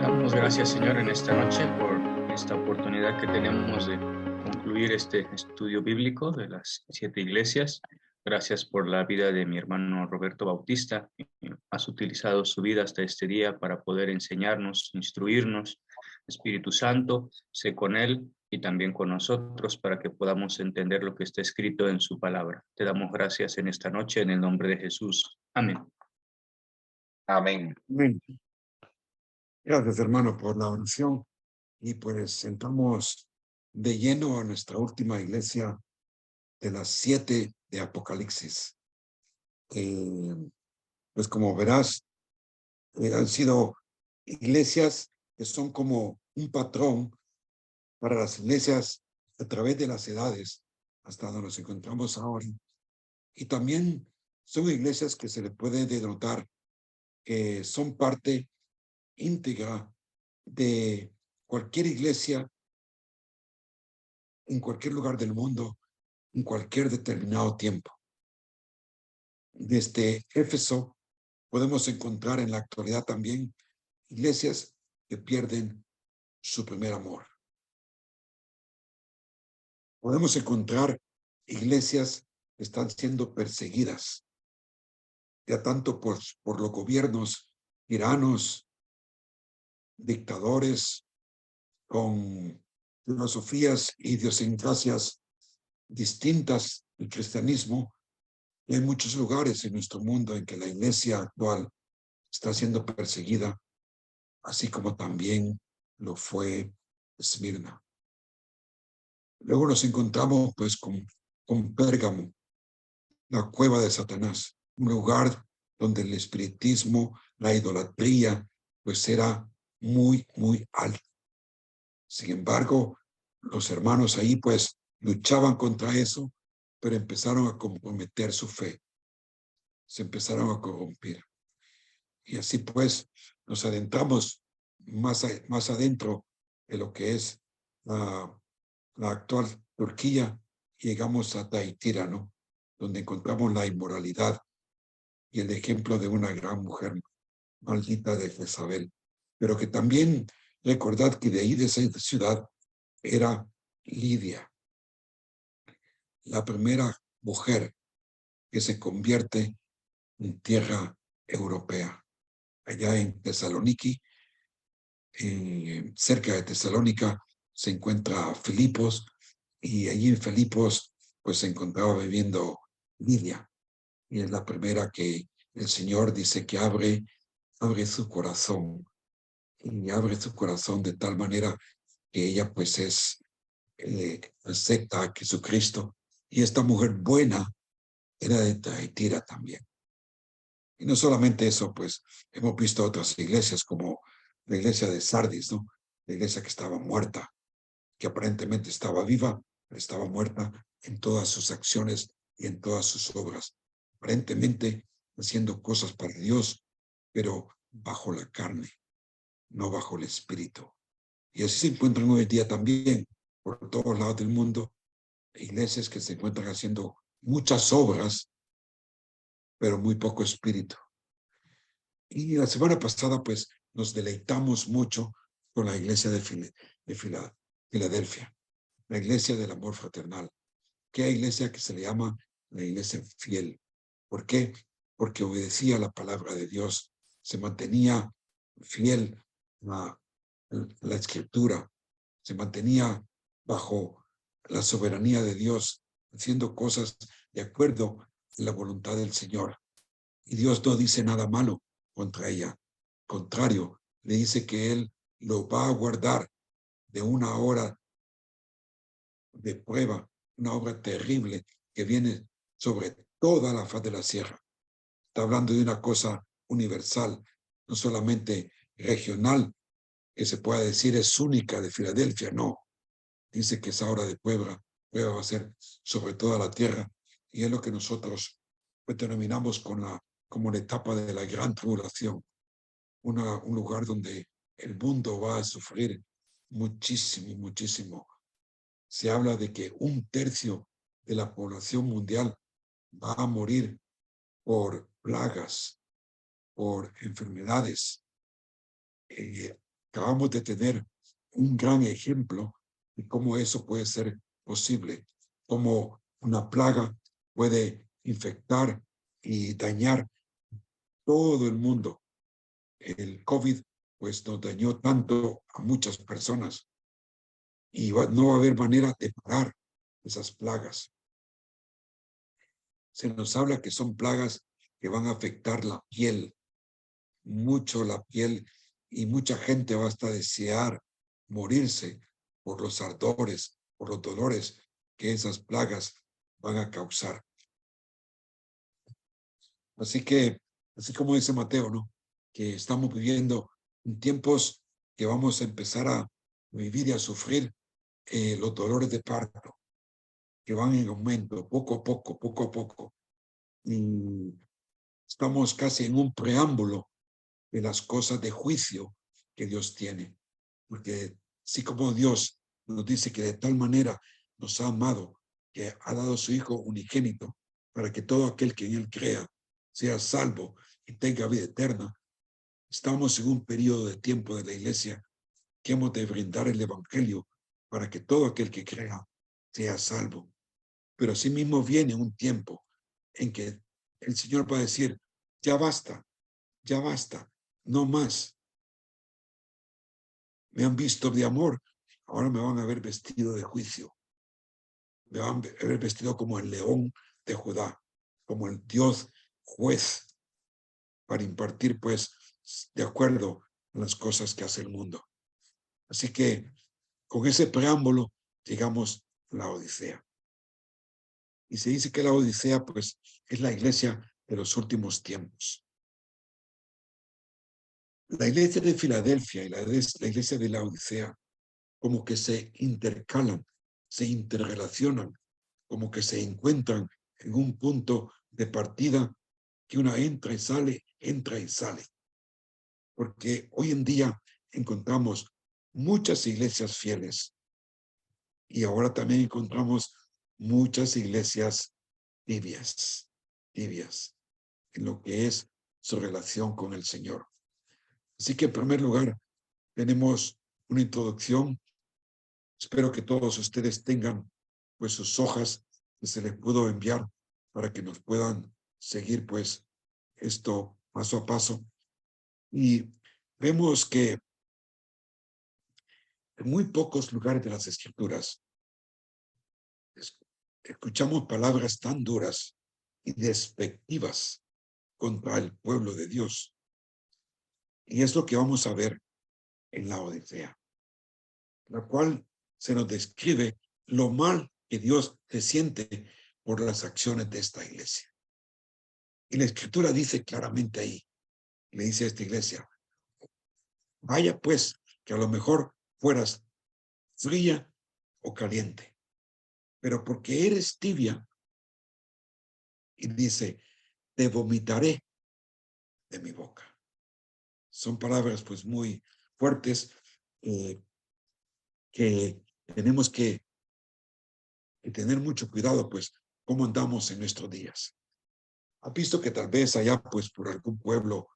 Damos gracias, Señor, en esta noche por esta oportunidad que tenemos de concluir este estudio bíblico de las 7 iglesias. Gracias por la vida de mi hermano Roberto Bautista. Has utilizado su vida hasta este día para poder enseñarnos, instruirnos. Espíritu Santo, sé con él y también con nosotros para que podamos entender lo que está escrito en su palabra. Te damos gracias en esta noche en el nombre de Jesús. Amén. Amén. Amén. Gracias, hermano, por la oración. Y pues entramos de lleno a nuestra última iglesia de las 7 de Apocalipsis. Pues como verás, han sido iglesias que son como un patrón para las iglesias a través de las edades, hasta donde nos encontramos ahora. Y también son iglesias que se le puede denotar que son parte íntegra de cualquier iglesia en cualquier lugar del mundo, en cualquier determinado tiempo. Desde Éfeso podemos encontrar en la actualidad también iglesias que pierden su primer amor. Podemos encontrar iglesias que están siendo perseguidas, ya tanto por los gobiernos tiranos, dictadores, con filosofías e idiosincrasias distintas del cristianismo. Y hay muchos lugares en nuestro mundo en que la iglesia actual está siendo perseguida, así como también lo fue Esmirna. Luego nos encontramos pues con Pérgamo, la cueva de Satanás, un lugar donde el espiritismo, la idolatría, pues era muy, muy alto. Sin embargo, los hermanos ahí pues luchaban contra eso, pero empezaron a comprometer su fe. Se empezaron a corromper. Y así pues nos adentramos más adentro de lo que es la actual Turquía, y llegamos a Taitira, ¿no? Donde encontramos la inmoralidad y el ejemplo de una gran mujer maldita de Jezabel. Pero que también recordad que de ahí, de esa ciudad, era Lidia, la primera mujer que se convierte en tierra europea. Allá en Tesaloniki, cerca de Tesalónica, se encuentra Filipos, y allí en Filipos pues se encontraba viviendo Lidia, y es la primera que el Señor dice que abre su corazón, y abre su corazón de tal manera que ella pues acepta a Jesucristo. Y esta mujer buena era de Thyatira también. Y no solamente eso, pues hemos visto otras iglesias como la iglesia de Sardis, ¿no? La iglesia que estaba muerta, que aparentemente estaba viva, pero estaba muerta en todas sus acciones y en todas sus obras. Aparentemente haciendo cosas para Dios, pero bajo la carne, no bajo el espíritu. Y así se encuentran hoy en día también por todos lados del mundo iglesias que se encuentran haciendo muchas obras, pero muy poco espíritu. Y la semana pasada, pues, nos deleitamos mucho con la iglesia de Filadelfia, la iglesia del amor fraternal, que hay iglesia que se le llama la iglesia fiel. ¿Por qué? Porque obedecía la palabra de Dios, se mantenía fiel a la escritura, se mantenía bajo la soberanía de Dios, haciendo cosas de acuerdo a la voluntad del Señor. Y Dios no dice nada malo contra ella. Contrario, le dice que Él lo va a guardar de una hora de prueba, una obra terrible que viene sobre toda la faz de la tierra. Está hablando de una cosa universal, no solamente regional, que se pueda decir es única de Filadelfia, no. Dice que esa hora de prueba va a ser sobre toda la tierra, y es lo que nosotros pues denominamos como la etapa de la gran tribulación, un lugar donde el mundo va a sufrir muchísimo, muchísimo. Se habla de que 1/3 de la población mundial va a morir por plagas, por enfermedades. Acabamos de tener un gran ejemplo de cómo eso puede ser posible, cómo una plaga puede infectar y dañar todo el mundo. El COVID pues nos dañó tanto a muchas personas y no va a haber manera de parar esas plagas. Se nos habla que son plagas que van a afectar la piel, mucho la piel, y mucha gente va hasta desear morirse por los ardores, por los dolores que esas plagas van a causar. Así que, así como dice Mateo, ¿no? Que estamos viviendo en tiempos que vamos a empezar a vivir y a sufrir los dolores de parto, que van en aumento, poco a poco, poco a poco. Y estamos casi en un preámbulo de las cosas de juicio que Dios tiene. Porque así como Dios nos dice que de tal manera nos ha amado, que ha dado a su Hijo unigénito, para que todo aquel que en Él crea sea salvo y tenga vida eterna, estamos en un periodo de tiempo de la iglesia que hemos de brindar el Evangelio para que todo aquel que crea sea salvo. Pero asimismo viene un tiempo en que el Señor va a decir, ya basta, no más. Me han visto de amor, ahora me van a ver vestido de juicio. Me van a ver vestido como el león de Judá, como el Dios juez, para impartir, pues, de acuerdo a las cosas que hace el mundo. Así que, con ese preámbulo, llegamos a la Odisea. Y se dice que la Odisea, pues, es la iglesia de los últimos tiempos. La iglesia de Filadelfia y la iglesia de la Odisea como que se intercalan, se interrelacionan, como que se encuentran en un punto de partida que una entra y sale. Porque hoy en día encontramos muchas iglesias fieles y ahora también encontramos muchas iglesias tibias en lo que es su relación con el Señor. Así que en primer lugar tenemos una introducción. Espero que todos ustedes tengan pues sus hojas que se les pudo enviar para que nos puedan seguir pues esto paso a paso. Y vemos que en muy pocos lugares de las Escrituras escuchamos palabras tan duras y despectivas contra el pueblo de Dios. Y es lo que vamos a ver en la Odisea, la cual se nos describe lo mal que Dios se siente por las acciones de esta iglesia. Y la Escritura dice claramente ahí, le dice a esta iglesia, vaya pues, que a lo mejor fueras fría o caliente, pero porque eres tibia, y dice, te vomitaré de mi boca. Son palabras pues muy fuertes que tenemos que tener mucho cuidado pues cómo andamos en nuestros días. ¿Ha visto que tal vez allá pues por algún pueblo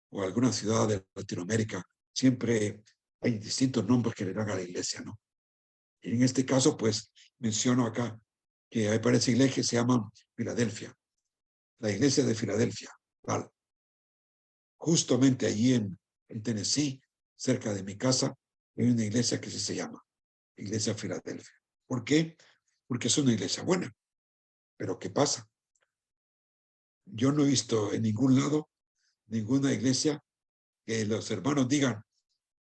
o alguna ciudad de Latinoamérica siempre hay distintos nombres que le dan a la iglesia, ¿no? Y en este caso pues menciono acá que hay parece iglesia que se llama Filadelfia, la iglesia de Filadelfia, ¿vale? Justamente allí en Tennessee, cerca de mi casa, hay una iglesia que sí se llama Iglesia Filadelfia. ¿Por qué? Porque es una iglesia buena. Pero ¿qué pasa? Yo no he visto en ningún lado ninguna iglesia que los hermanos digan,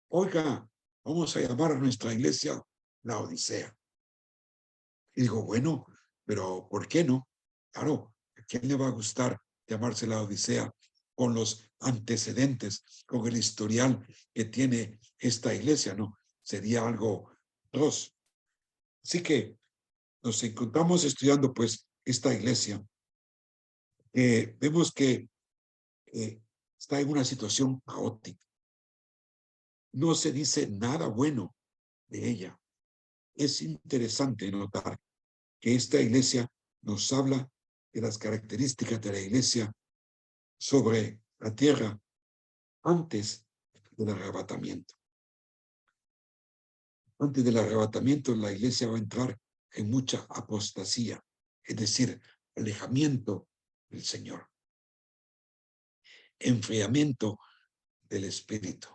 oiga, vamos a llamar a nuestra iglesia la Odisea. Y digo, bueno, pero ¿por qué no? Claro, ¿a quién le va a gustar llamarse la Odisea con los antecedentes, con el historial que tiene esta iglesia? No, sería algo atroz. Así que nos encontramos estudiando pues esta iglesia. Vemos que está en una situación caótica. No se dice nada bueno de ella. Es interesante notar que esta iglesia nos habla de las características de la iglesia sobre la tierra antes del arrebatamiento. Antes del arrebatamiento, la iglesia va a entrar en mucha apostasía, es decir, alejamiento del Señor, enfriamiento del espíritu.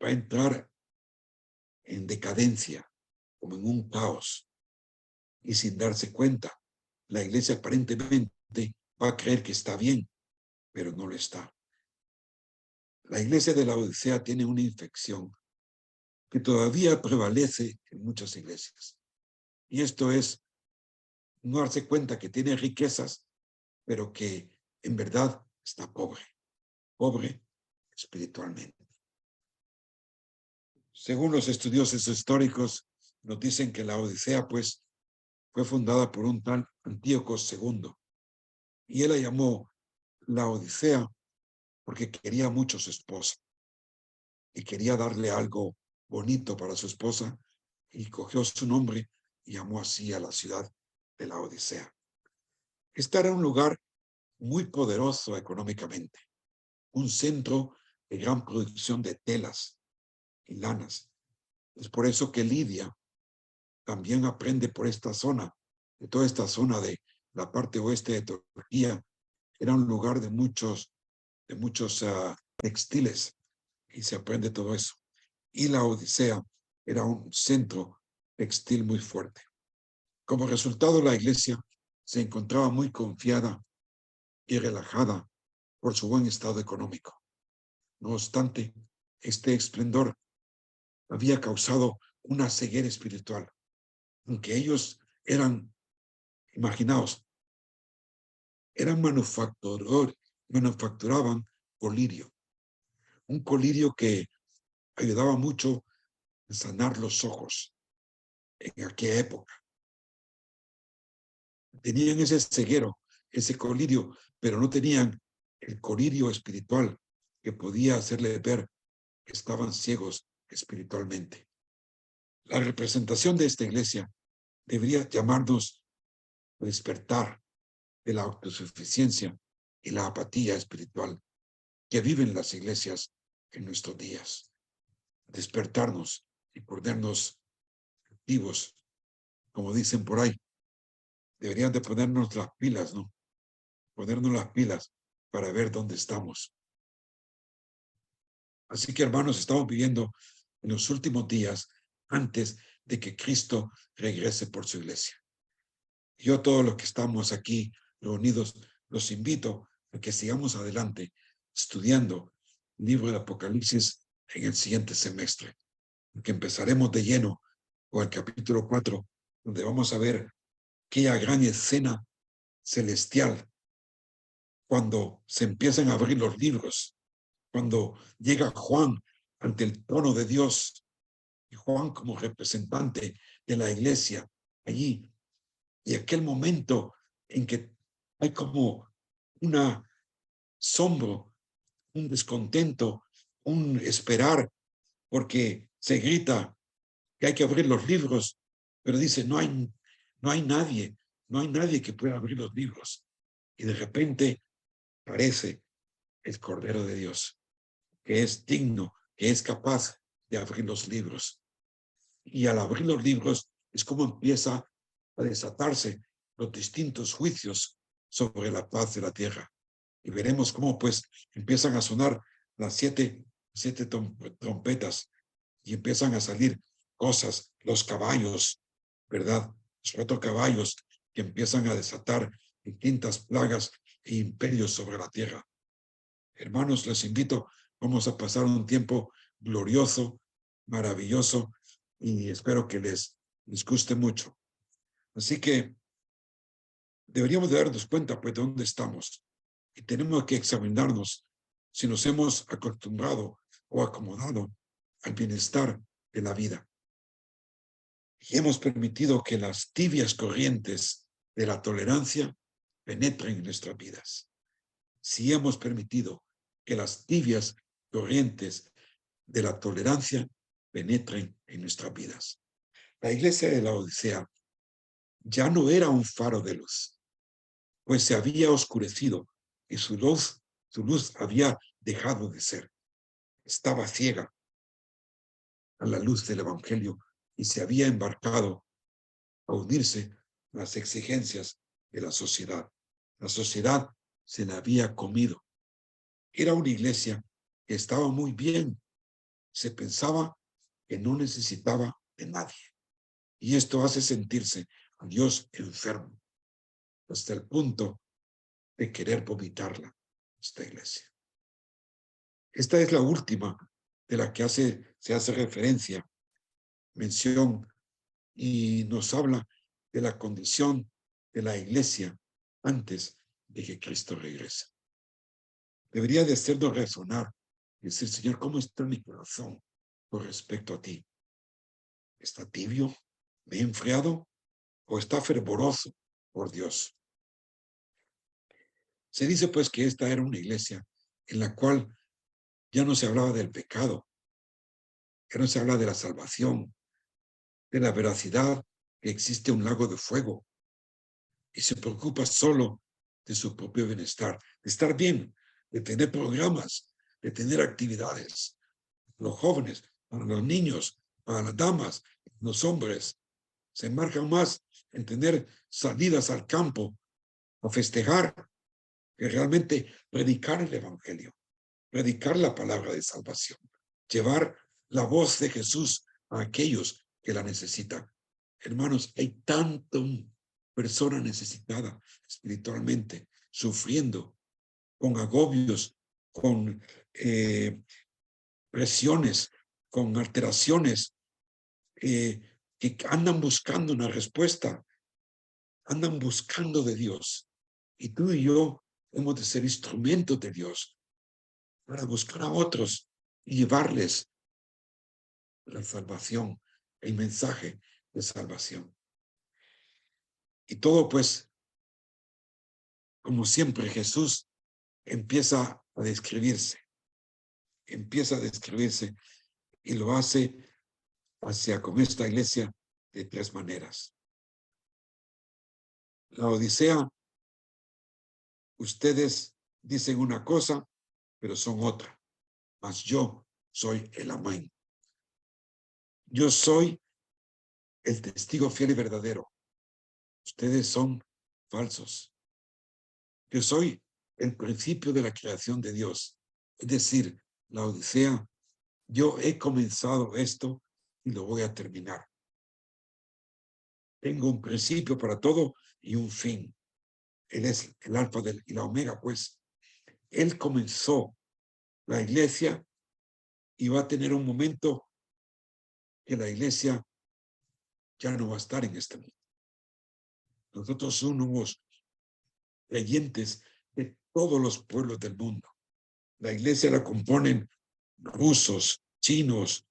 Va a entrar en decadencia, como en un caos, y sin darse cuenta, la iglesia aparentemente va a creer que está bien, pero no lo está. La iglesia de la Odisea tiene una infección que todavía prevalece en muchas iglesias. Y esto es no darse cuenta que tiene riquezas, pero que en verdad está pobre espiritualmente. Según los estudiosos históricos, nos dicen que la Odisea, pues, fue fundada por un tal Antíoco II. Y él la llamó la Odisea porque quería mucho a su esposa y quería darle algo bonito para su esposa y cogió su nombre y llamó así a la ciudad de la Odisea. Este era un lugar muy poderoso económicamente, un centro de gran producción de telas y lanas. Es por eso que Lidia también aprende por esta zona, de toda esta zona de la parte oeste de Turquía, era un lugar de muchos textiles y se aprende todo eso. Y la Odisea era un centro textil muy fuerte. Como resultado, la iglesia se encontraba muy confiada y relajada por su buen estado económico. No obstante, este esplendor había causado una ceguera espiritual, aunque ellos eran, imaginaos, manufacturaban colirio, un colirio que ayudaba mucho a sanar los ojos en aquella época. Tenían ese ceguero, ese colirio, pero no tenían el colirio espiritual que podía hacerle ver que estaban ciegos espiritualmente. La representación de esta iglesia debería llamarnos a despertar de la autosuficiencia y la apatía espiritual que viven las iglesias en nuestros días. Despertarnos y ponernos activos, como dicen por ahí. Deberían de ponernos las pilas, ¿no? Ponernos las pilas para ver dónde estamos. Así que, hermanos, estamos viviendo en los últimos días antes de que Cristo regrese por su iglesia. Yo, todos los que estamos aquí reunidos, los invito a que sigamos adelante estudiando el libro de Apocalipsis en el siguiente semestre, que empezaremos de lleno con el capítulo 4, donde vamos a ver aquella gran escena celestial cuando se empiezan a abrir los libros, cuando llega Juan ante el trono de Dios, y Juan como representante de la iglesia allí, y aquel momento en que hay como un asombro, un descontento, un esperar, porque se grita que hay que abrir los libros, pero dice, no hay nadie que pueda abrir los libros. Y de repente aparece el Cordero de Dios, que es digno, que es capaz de abrir los libros. Y al abrir los libros es como empieza a desatarse los distintos juicios sobre la paz de la tierra. Y veremos cómo pues empiezan a sonar las siete trompetas y empiezan a salir cosas, los caballos, ¿verdad? Los 4 caballos que empiezan a desatar distintas plagas e imperios sobre la tierra. Hermanos, les invito, vamos a pasar un tiempo glorioso, maravilloso, y espero que les guste mucho. Así que deberíamos de darnos cuenta, pues, de dónde estamos. Y tenemos que examinarnos si nos hemos acostumbrado o acomodado al bienestar de la vida. Y hemos permitido que las tibias corrientes de la tolerancia penetren en nuestras vidas. Si hemos permitido que las tibias corrientes de la tolerancia penetren en nuestras vidas. La iglesia de la Odisea ya no era un faro de luz, pues se había oscurecido y su luz había dejado de ser. Estaba ciega a la luz del Evangelio y se había embarcado a unirse a las exigencias de la sociedad. La sociedad se la había comido. Era una iglesia que estaba muy bien. Se pensaba que no necesitaba de nadie. Y esto hace sentirse a Dios enfermo, hasta el punto de querer vomitarla, esta iglesia. Esta es la última de la que se hace referencia, mención, y nos habla de la condición de la iglesia antes de que Cristo regrese. Debería de hacernos razonar y decir, Señor, ¿cómo está mi corazón con respecto a ti? ¿Está tibio? ¿Me he enfriado? ¿O está fervoroso por Dios? Se dice pues que esta era una iglesia en la cual ya no se hablaba del pecado, ya no se habla de la salvación, de la veracidad que existe un lago de fuego, y se preocupa solo de su propio bienestar, de estar bien, de tener programas, de tener actividades. Los jóvenes, para los niños, para las damas, los hombres, se enmarcan más en tener salidas al campo a festejar que realmente predicar el evangelio, predicar la palabra de salvación, llevar la voz de Jesús a aquellos que la necesitan. Hermanos, hay tanta persona necesitada espiritualmente, sufriendo, con agobios, con presiones, con alteraciones, que andan buscando una respuesta, andan buscando de Dios. Y tú y yo hemos de ser instrumentos de Dios para buscar a otros y llevarles la salvación, el mensaje de salvación. Y todo, pues, como siempre, Jesús empieza a describirse y lo hace con esta iglesia de tres maneras. La Odisea, ustedes dicen una cosa, pero son otra, mas yo soy el Amén. Yo soy el testigo fiel y verdadero. Ustedes son falsos. Yo soy el principio de la creación de Dios. Es decir, la Odisea, yo he comenzado esto y lo voy a terminar. Tengo un principio para todo y un fin. Él es el alfa y la omega, pues. Él comenzó la iglesia y va a tener un momento que la iglesia ya no va a estar en este mundo. Nosotros somos creyentes de todos los pueblos del mundo. La iglesia la componen rusos, chinos,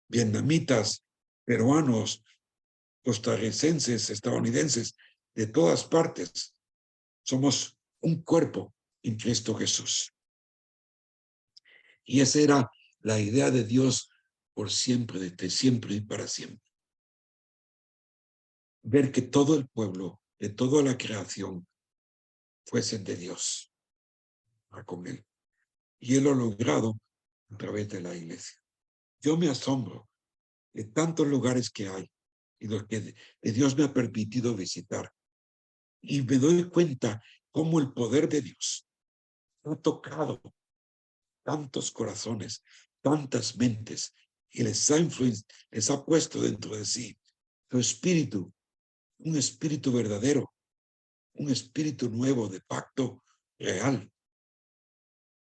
vietnamitas, peruanos, costarricenses, estadounidenses, de todas partes. Somos un cuerpo en Cristo Jesús. Y esa era la idea de Dios por siempre, desde siempre y para siempre. Ver que todo el pueblo, de toda la creación, fuesen de Dios, con Él. Y Él lo ha logrado a través de la iglesia. Yo me asombro de tantos lugares que hay y los que Dios me ha permitido visitar. Y me doy cuenta cómo el poder de Dios ha tocado tantos corazones, tantas mentes, y les ha puesto dentro de sí su espíritu, un espíritu verdadero, un espíritu nuevo de pacto real.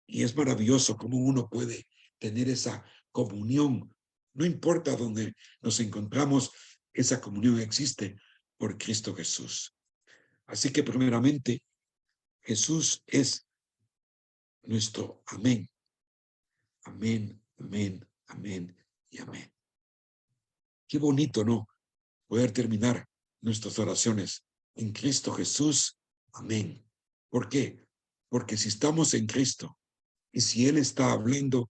Y es maravilloso cómo uno puede tener esa comunión. No importa dónde nos encontramos, esa comunión existe por Cristo Jesús. Así que primeramente, Jesús es nuestro amén. Amén, amén, amén y amén. Qué bonito, ¿no? Poder terminar nuestras oraciones en Cristo Jesús. Amén. ¿Por qué? Porque si estamos en Cristo y si Él está hablando,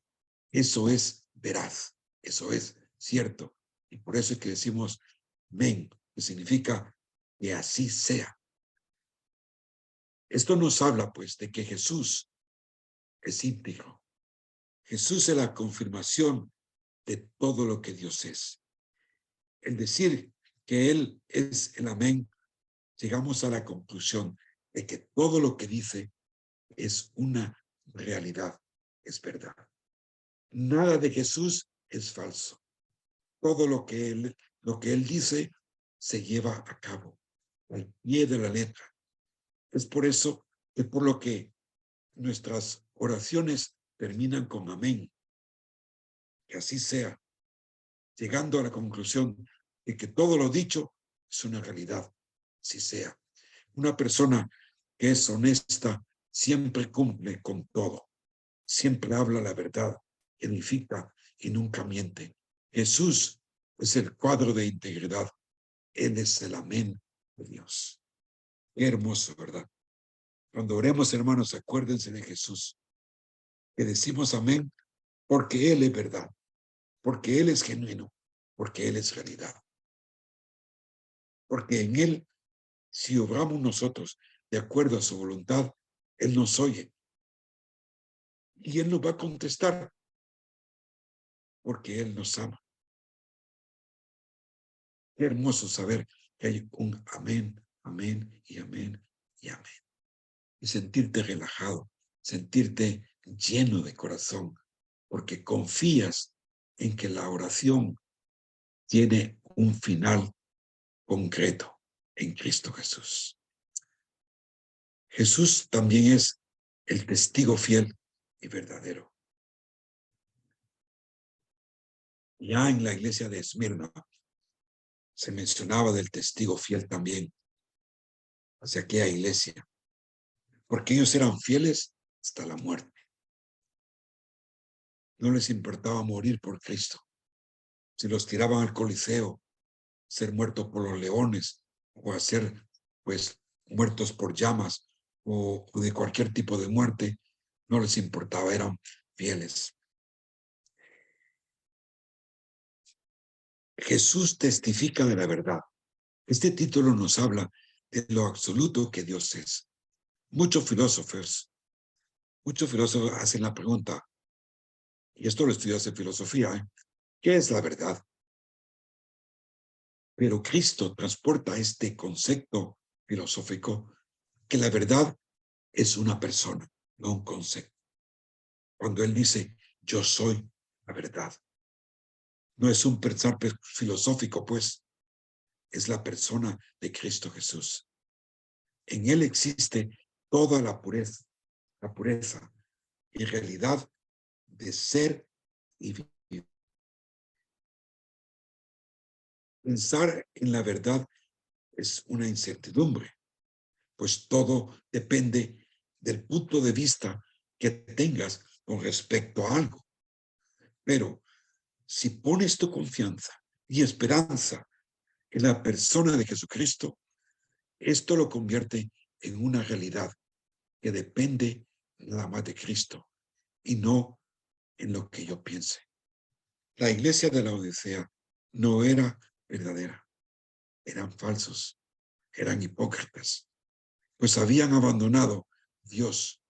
eso es veraz. Eso es cierto. Y por eso es que decimos amén, que significa que así sea. Esto nos habla, pues, de que Jesús es íntegro. Jesús es la confirmación de todo lo que Dios es. El decir que Él es el amén, llegamos a la conclusión de que todo lo que dice es una realidad, es verdad. Nada de Jesús es falso. Todo lo que él dice se lleva a cabo al pie de la letra. Es por eso que por lo que nuestras oraciones terminan con amén. Que así sea, llegando a la conclusión de que todo lo dicho es una realidad, así sea. Una persona que es honesta siempre cumple con todo, siempre habla la verdad, edifica y nunca miente. Jesús es el cuadro de integridad. Él es el amén de Dios. Qué hermoso, ¿verdad? Cuando oremos, hermanos, acuérdense de Jesús, que decimos amén porque Él es verdad, porque Él es genuino, porque Él es realidad. Porque en Él, si obramos nosotros de acuerdo a su voluntad, Él nos oye. Y Él nos va a contestar porque Él nos ama. Qué hermoso saber que hay un amén, amén y amén y amén. Y sentirte relajado, sentirte lleno de corazón, porque confías en que la oración tiene un final concreto en Cristo Jesús. Jesús también es el testigo fiel y verdadero. Ya en la iglesia de Esmirna se mencionaba del testigo fiel también hacia aquella iglesia, porque ellos eran fieles hasta la muerte. No les importaba morir por Cristo. Si los tiraban al Coliseo, ser muertos por los leones o a ser, pues, muertos por llamas o de cualquier tipo de muerte, no les importaba, eran fieles. Jesús testifica de la verdad. Este título nos habla de lo absoluto que Dios es. Muchos filósofos hacen la pregunta, y esto lo estudias en filosofía, ¿qué es la verdad? Pero Cristo transporta este concepto filosófico que la verdad es una persona, no un concepto. Cuando Él dice, yo soy la verdad. No es un pensar filosófico, pues, es la persona de Cristo Jesús. En Él existe toda la pureza y realidad de ser y vivir. Pensar en la verdad es una incertidumbre, pues todo depende del punto de vista que tengas con respecto a algo. Pero si pones tu confianza y esperanza en la persona de Jesucristo, esto lo convierte en una realidad que depende nada más de Cristo y no en lo que yo piense. La iglesia de la Odisea no era verdadera, eran falsos, eran hipócritas, pues habían abandonado Dios.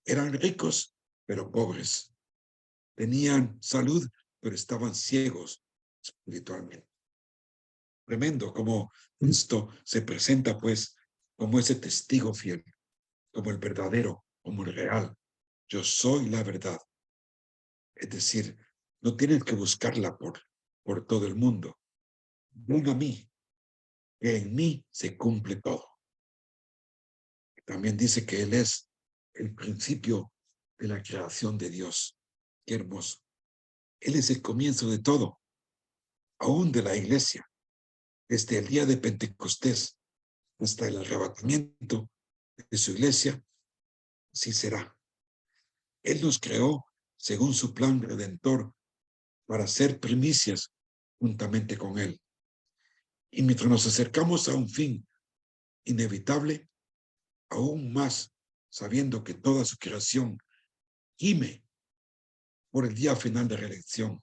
Eran ricos, pero pobres. Tenían salud, pero estaban ciegos espiritualmente. Tremendo como Cristo se presenta, pues, como ese testigo fiel, como el verdadero, como el real. Yo soy la verdad. Es decir, no tienes que buscarla por todo el mundo. Ven a mí, que en mí se cumple todo. También dice que Él es el principio de la creación de Dios. Qué hermoso. Él es el comienzo de todo, aún de la iglesia, desde el día de Pentecostés hasta el arrebatamiento de su iglesia, así será. Él nos creó según su plan redentor para ser primicias juntamente con Él. Y mientras nos acercamos a un fin inevitable, aún más sabiendo que toda su creación gime por el día final de reelección,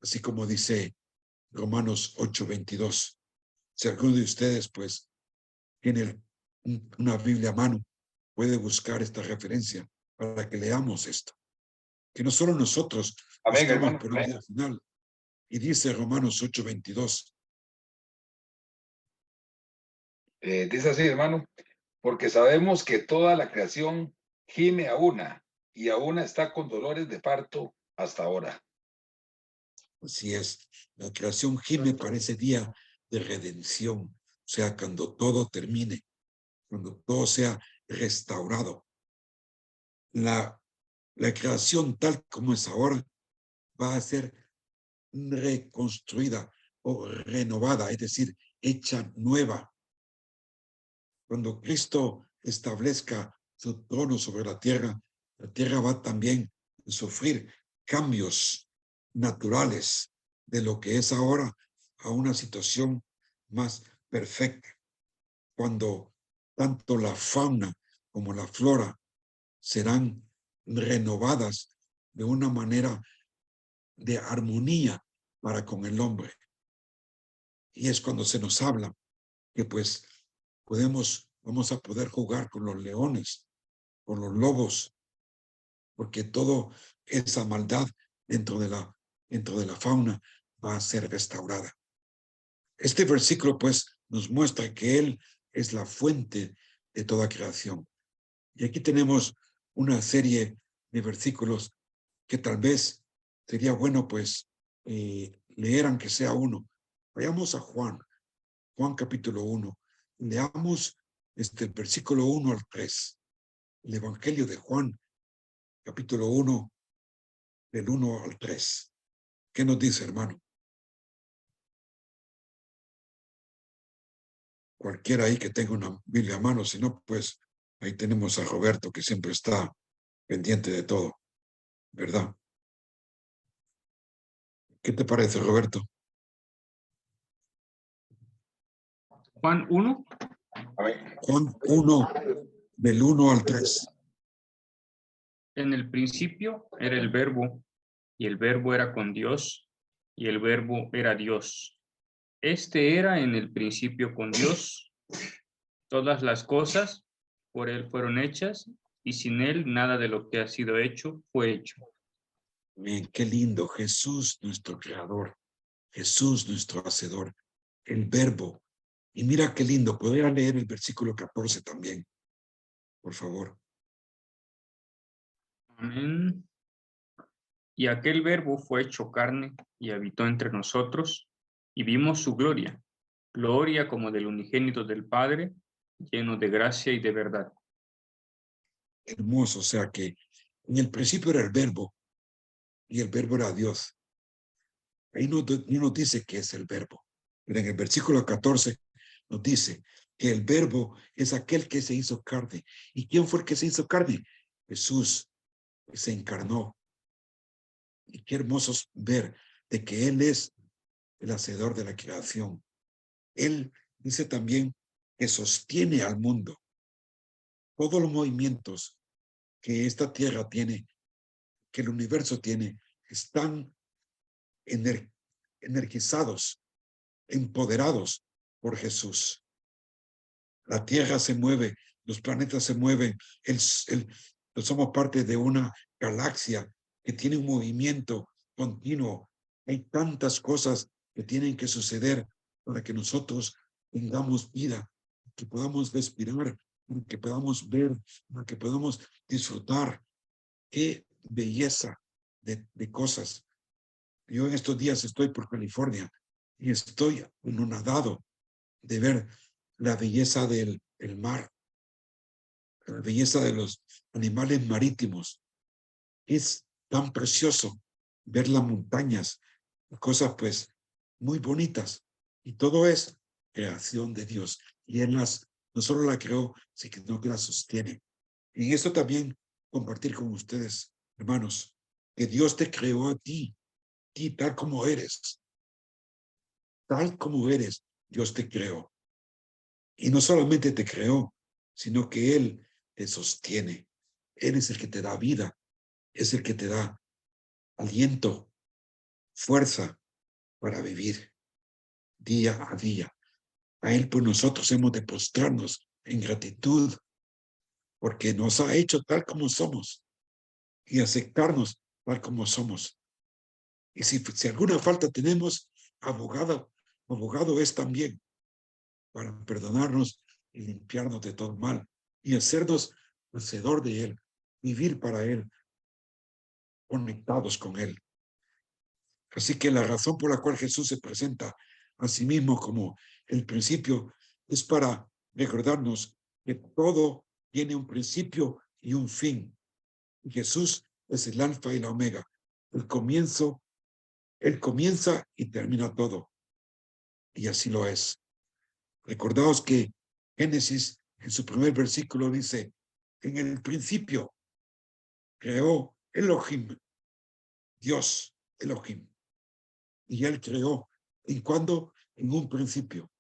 así como dice Romanos 8:22. Si alguno de ustedes, pues, tiene una Biblia a mano, puede buscar esta referencia para que leamos esto. Que no solo nosotros Amén, buscamos hermano. por el día final. Y dice Romanos 8:22. Dice así, hermano, porque sabemos que toda la creación gime a una y a una está con dolores de parto hasta ahora. Así es, la creación gime para ese día de redención, o sea, cuando todo termine, cuando todo sea restaurado. La creación tal como es ahora va a ser reconstruida o renovada, es decir, hecha nueva. Cuando Cristo establezca su trono sobre la tierra va también a sufrir cambios naturales de lo que es ahora a una situación más perfecta. Cuando tanto la fauna como la flora serán renovadas de una manera de armonía para con el hombre. Y es cuando se nos habla que pues vamos a poder jugar con los leones, con los lobos, porque toda esa maldad dentro de la fauna va a ser restaurada. Este versículo pues nos muestra que Él es la fuente de toda creación. Y aquí tenemos una serie de versículos que tal vez sería bueno pues leer aunque sea uno. Vayamos a Juan capítulo 1. Leamos versículo 1 al 3. El Evangelio de Juan, capítulo 1, del 1 al 3. ¿Qué nos dice, hermano? Cualquiera ahí que tenga una Biblia a mano, si no, pues ahí tenemos a Roberto, que siempre está pendiente de todo, ¿verdad? ¿Qué te parece, Roberto? Juan 1. Amén. Juan 1, del 1 al 3. En el principio era el Verbo, y el Verbo era con Dios, y el Verbo era Dios. Este era en el principio con Dios. Todas las cosas por Él fueron hechas, y sin Él nada de lo que ha sido hecho fue hecho. Bien, qué lindo. Jesús, nuestro creador. Jesús, nuestro hacedor. El verbo. Y mira qué lindo. Podría leer el versículo 14 también, por favor. Amén. Y aquel Verbo fue hecho carne y habitó entre nosotros, y vimos su gloria, gloria como del unigénito del Padre, lleno de gracia y de verdad. Hermoso. O sea que en el principio era el verbo y el verbo era Dios. Ahí no nos dice qué es el verbo. Pero en el versículo 14 nos dice que el verbo es aquel que se hizo carne. ¿Y quién fue el que se hizo carne? Jesús, que se encarnó. Y qué hermoso ver de que Él es el hacedor de la creación. Él dice también que sostiene al mundo. Todos los movimientos que esta tierra tiene, que el universo tiene, están energizados, empoderados por Jesús. La tierra se mueve, los planetas se mueven, somos parte de una galaxia que tiene un movimiento continuo. Hay tantas cosas que tienen que suceder para que nosotros tengamos vida, que podamos respirar, que podamos ver, para que podamos disfrutar. Qué belleza de cosas. Yo en estos días estoy por California y estoy anonadado de ver la belleza del mar, la belleza de los animales marítimos. Es tan precioso ver las montañas, cosas pues muy bonitas. Y todo es creación de Dios. Y Él no solo la creó, sino que la sostiene. Y en esto también compartir con ustedes, hermanos, que Dios te creó a ti tal como eres. Tal como eres, Dios te creó. Y no solamente te creó, sino que Él te sostiene. Él es el que te da vida, es el que te da aliento, fuerza, para vivir día a día. A Él, pues nosotros hemos de postrarnos en gratitud porque nos ha hecho tal como somos y aceptarnos tal como somos. Y si alguna falta tenemos, abogado es también para perdonarnos y limpiarnos de todo mal y hacernos hacedor de Él, vivir para Él, conectados con Él. Así que la razón por la cual Jesús se presenta a sí mismo como el principio es para recordarnos que todo tiene un principio y un fin. Y Jesús es el alfa y la omega, el comienzo. Él comienza y termina todo. Y así lo es. Recordaos que Génesis, en su primer versículo, dice, en el principio creó Elohim, Dios, Elohim. Y Él creó. ¿En cuándo? En un principio.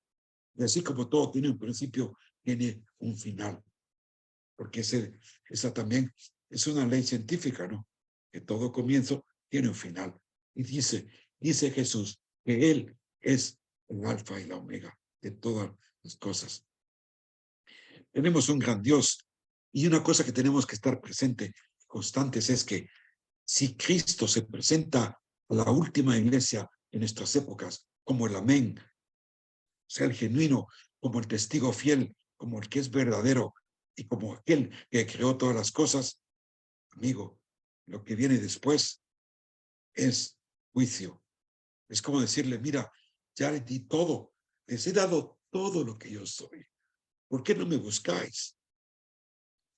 Y así como todo tiene un principio, tiene un final. Porque esa también es una ley científica, ¿no? Que todo comienzo tiene un final. Y dice Jesús que Él es el alfa y la omega de todas las cosas. Tenemos un gran Dios. Y una cosa que tenemos que estar presente, constantes, es que si Cristo se presenta a la última iglesia en nuestras épocas, como el amén, o sea, el genuino, como el testigo fiel, como el que es verdadero y como aquel que creó todas las cosas, amigo, lo que viene después es juicio. Es como decirle, mira, ya les di todo, les he dado todo lo que yo soy. ¿Por qué no me buscáis?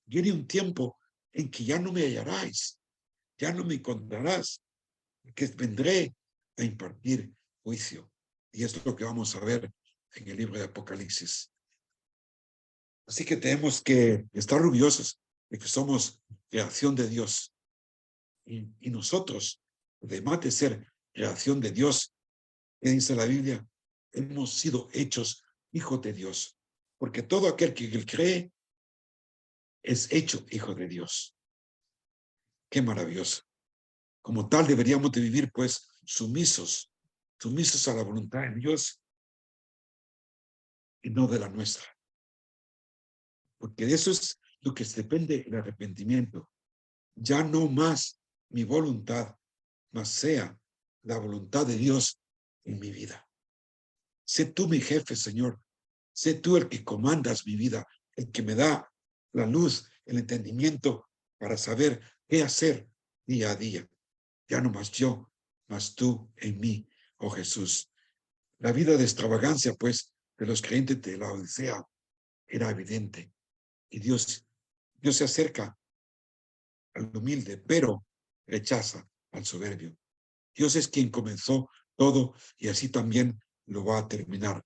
Viene un tiempo en que ya no me hallaráis, ya no me encontrarás, que vendré a impartir juicio. Y esto es lo que vamos a ver en el libro de Apocalipsis. Así que tenemos que estar orgullosos de que somos creación de Dios. Y nosotros, además de ser creación de Dios, que dice la Biblia, hemos sido hechos hijos de Dios. Porque todo aquel que cree es hecho hijo de Dios. Qué maravilloso. Como tal deberíamos de vivir pues sumisos a la voluntad de Dios y no de la nuestra. Porque de eso es lo que depende el arrepentimiento. Ya no más mi voluntad, mas sea la voluntad de Dios en mi vida. Sé tú mi jefe, Señor. Sé tú el que comandas mi vida, el que me da la luz, el entendimiento para saber qué hacer día a día. Ya no más yo, más tú en mí, oh Jesús. La vida de extravagancia, pues, de los creyentes de la Odisea era evidente. Y Dios se acerca al humilde, pero rechaza al soberbio. Dios es quien comenzó todo y así también lo va a terminar.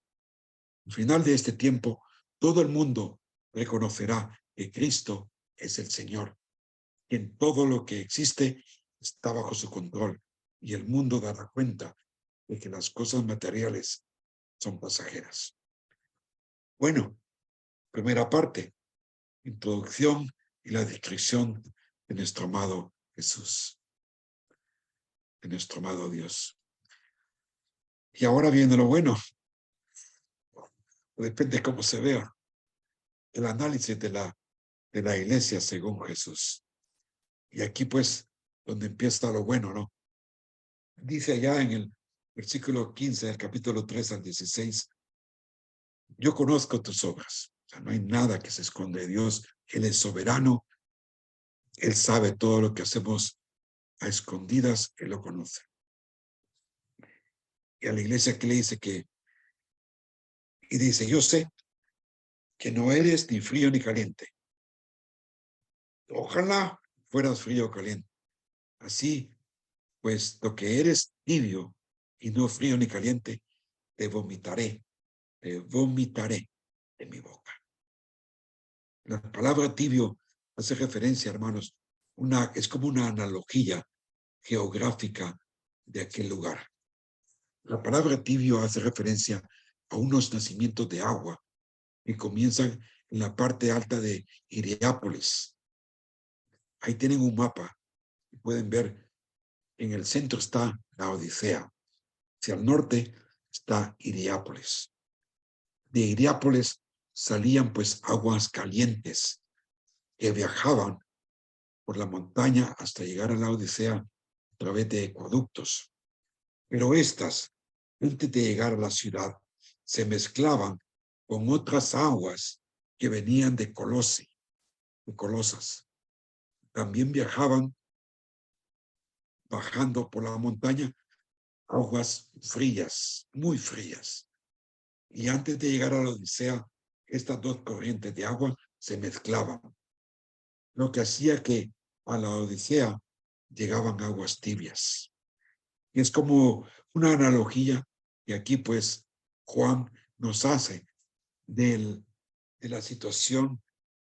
Al final de este tiempo, todo el mundo reconocerá que Cristo es el Señor, que en todo lo que existe está bajo su control y el mundo dará cuenta de que las cosas materiales son pasajeras. Bueno, primera parte, introducción y la descripción de nuestro amado Jesús, de nuestro amado Dios. Y ahora viene lo bueno, depende de cómo se vea, el análisis de la iglesia según Jesús. Y aquí pues, donde empieza lo bueno, ¿no? Dice allá en el versículo 15 del capítulo 3 al 16, yo conozco tus obras. O sea, no hay nada que se esconde de Dios. Él es soberano. Él sabe todo lo que hacemos a escondidas. Él lo conoce. Y a la iglesia que le dice y dice, yo sé que no eres ni frío ni caliente. Ojalá fueras frío o caliente. Así, pues, lo que eres tibio y no frío ni caliente, te vomitaré de mi boca. La palabra tibio hace referencia, hermanos, es como una analogía geográfica de aquel lugar. La palabra tibio hace referencia a unos nacimientos de agua que comienzan en la parte alta de Hierápolis. Ahí tienen un mapa y pueden ver, en el centro está la Odisea. Hacia el norte está Hiriápolis. De Hiriápolis salían pues aguas calientes que viajaban por la montaña hasta llegar a la Odisea a través de acueductos. Pero estas, antes de llegar a la ciudad, se mezclaban con otras aguas que venían de Colosas. También viajaban bajando por la montaña aguas frías, muy frías. Y antes de llegar a la Odisea, estas dos corrientes de agua se mezclaban, lo que hacía que a la Odisea llegaban aguas tibias. Y es como una analogía que aquí pues Juan nos hace de la situación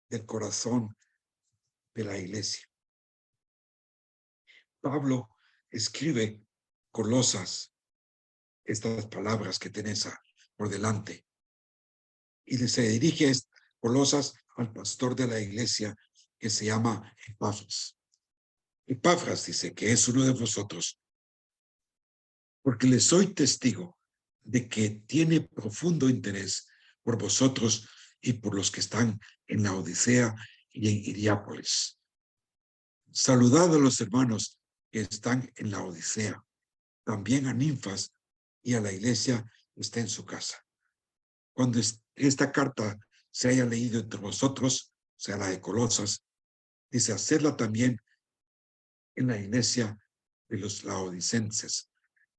del corazón de la iglesia. Pablo escribe Colosas, estas palabras que tenés por delante, y se dirige Colosas al pastor de la iglesia que se llama Epafras. Epafras dice que es uno de vosotros, porque le soy testigo de que tiene profundo interés por vosotros y por los que están en la Odisea y en Hiriápolis. Saludad a los hermanos que están en la Odisea, también a Ninfas y a la iglesia que está en su casa. Cuando esta carta se haya leído entre vosotros, o sea, la de Colosas, dice hacerla también en la iglesia de los laodicenses.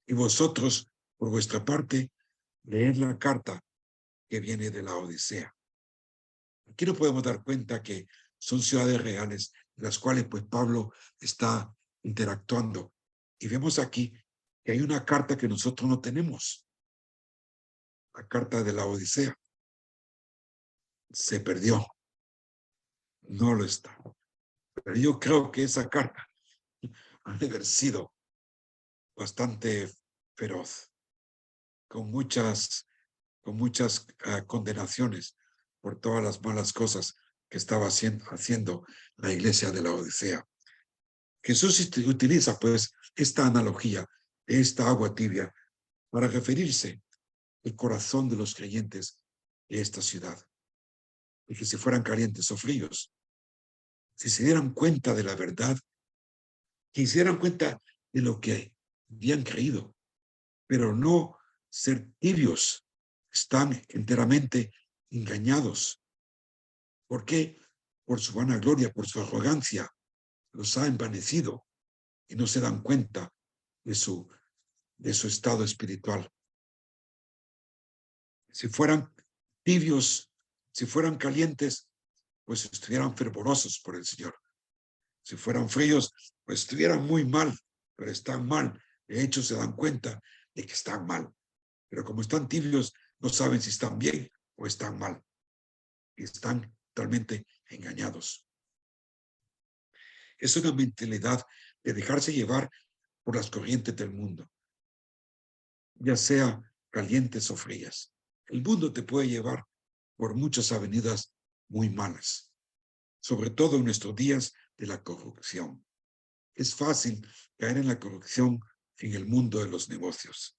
Y vosotros, por vuestra parte, leed la carta que viene de la Odisea. Aquí nos podemos dar cuenta que son ciudades reales, en las cuales pues Pablo está interactuando. Y vemos aquí que hay una carta que nosotros no tenemos. La carta de la Odisea. Se perdió. No lo está. Pero yo creo que esa carta ha de haber sido bastante feroz, con muchas condenaciones por todas las malas cosas que estaba haciendo la iglesia de la Odisea. Jesús utiliza pues esta analogía de esta agua tibia para referirse al corazón de los creyentes de esta ciudad. Y que si fueran calientes o fríos, si se dieran cuenta de la verdad, que se dieran cuenta de lo que habían creído, pero no ser tibios, están enteramente engañados. ¿Por qué? Por su vanagloria, por su arrogancia, los ha envanecido y no se dan cuenta de su estado espiritual. Si fueran tibios, si fueran calientes, pues estuvieran fervorosos por el Señor. Si fueran fríos, pues estuvieran muy mal, pero están mal. De hecho, se dan cuenta de que están mal. Pero como están tibios, no saben si están bien o están mal. Y están totalmente engañados. Es una mentalidad de dejarse llevar por las corrientes del mundo, ya sea calientes o frías. El mundo te puede llevar por muchas avenidas muy malas, sobre todo en nuestros días de la corrupción. Es fácil caer en la corrupción en el mundo de los negocios,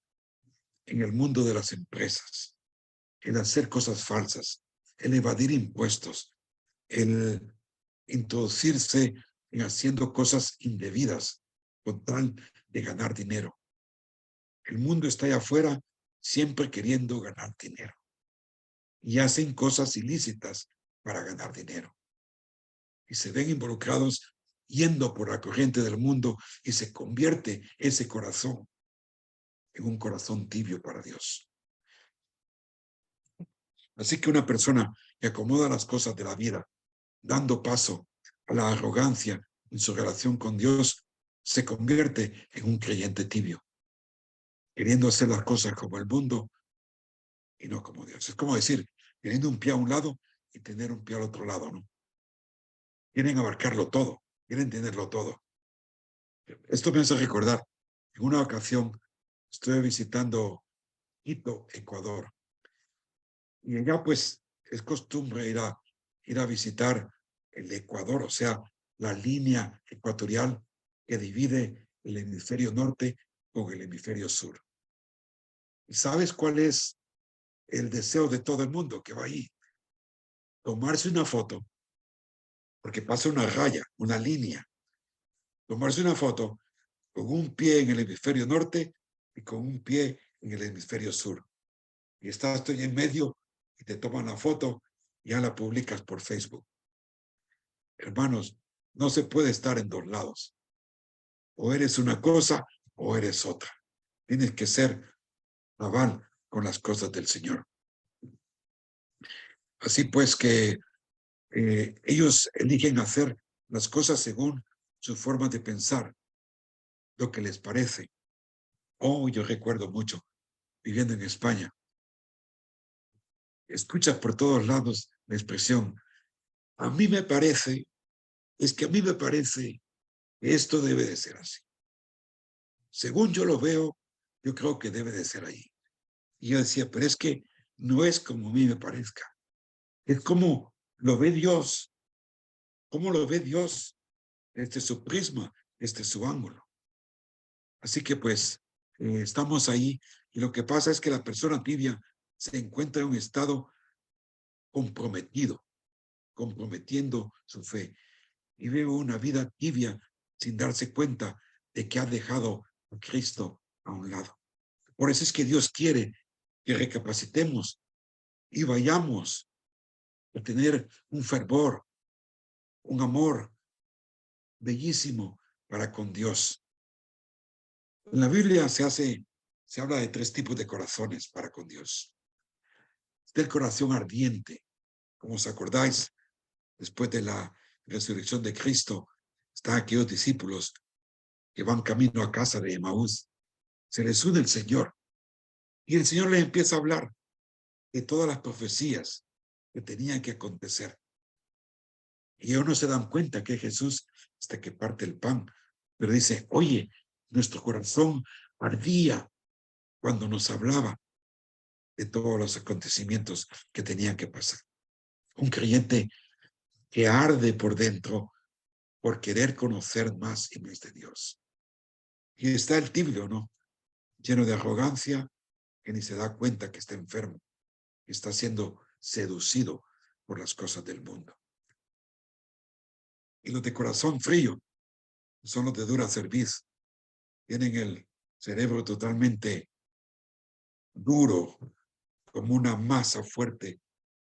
en el mundo de las empresas, el hacer cosas falsas, el evadir impuestos, el introducirse en haciendo cosas indebidas con tal de ganar dinero. El mundo está allá afuera siempre queriendo ganar dinero y hacen cosas ilícitas para ganar dinero. Y se ven involucrados yendo por la corriente del mundo y se convierte ese corazón en un corazón tibio para Dios. Así que una persona que acomoda las cosas de la vida, dando paso a la arrogancia en su relación con Dios, se convierte en un creyente tibio, queriendo hacer las cosas como el mundo y no como Dios. Es como decir, teniendo un pie a un lado y tener un pie al otro lado, ¿no? Quieren abarcarlo todo, quieren tenerlo todo. Esto me hace recordar, en una ocasión estuve visitando Quito, Ecuador, y allá pues es costumbre ir a visitar el Ecuador, o sea, la línea ecuatorial que divide el hemisferio norte con el hemisferio sur. ¿Y sabes cuál es el deseo de todo el mundo que va ahí? Tomarse una foto, porque pasa una raya, una línea. Tomarse una foto con un pie en el hemisferio norte y con un pie en el hemisferio sur. Y estás tú en medio y te toman la foto y ya la publicas por Facebook. Hermanos, no se puede estar en dos lados. O eres una cosa o eres otra. Tienes que ser cabal con las cosas del Señor. Así pues que ellos eligen hacer las cosas según su forma de pensar, lo que les parece. Oh, yo recuerdo mucho, viviendo en España, escuchas por todos lados la expresión, a mí me parece, es que a mí me parece que esto debe de ser así. Según yo lo veo, yo creo que debe de ser ahí. Y yo decía, pero es que no es como a mí me parezca, es como lo ve Dios, cómo lo ve Dios desde su prisma, desde su ángulo. Así que pues estamos ahí y lo que pasa es que la persona tibia se encuentra en un estado comprometido, comprometiendo su fe y vive una vida tibia sin darse cuenta de que ha dejado a Cristo a un lado. Por eso es que Dios quiere que recapacitemos y vayamos a tener un fervor, un amor bellísimo para con Dios. En la Biblia se habla de 3 tipos de corazones para con Dios. Está el corazón ardiente, como os acordáis, después de la resurrección de Cristo, están aquellos discípulos que van camino a casa de Emaús. Se les une el Señor y el Señor les empieza a hablar de todas las profecías que tenían que acontecer. Y ellos no se dan cuenta que es Jesús hasta que parte el pan, pero dice, oye, nuestro corazón ardía cuando nos hablaba de todos los acontecimientos que tenían que pasar. Un creyente que arde por dentro por querer conocer más y más de Dios. Y está el tibio, ¿no? Lleno de arrogancia, que ni se da cuenta que está enfermo, que está siendo seducido por las cosas del mundo. Y los de corazón frío son los de dura cerviz. Tienen el cerebro totalmente duro, como una masa fuerte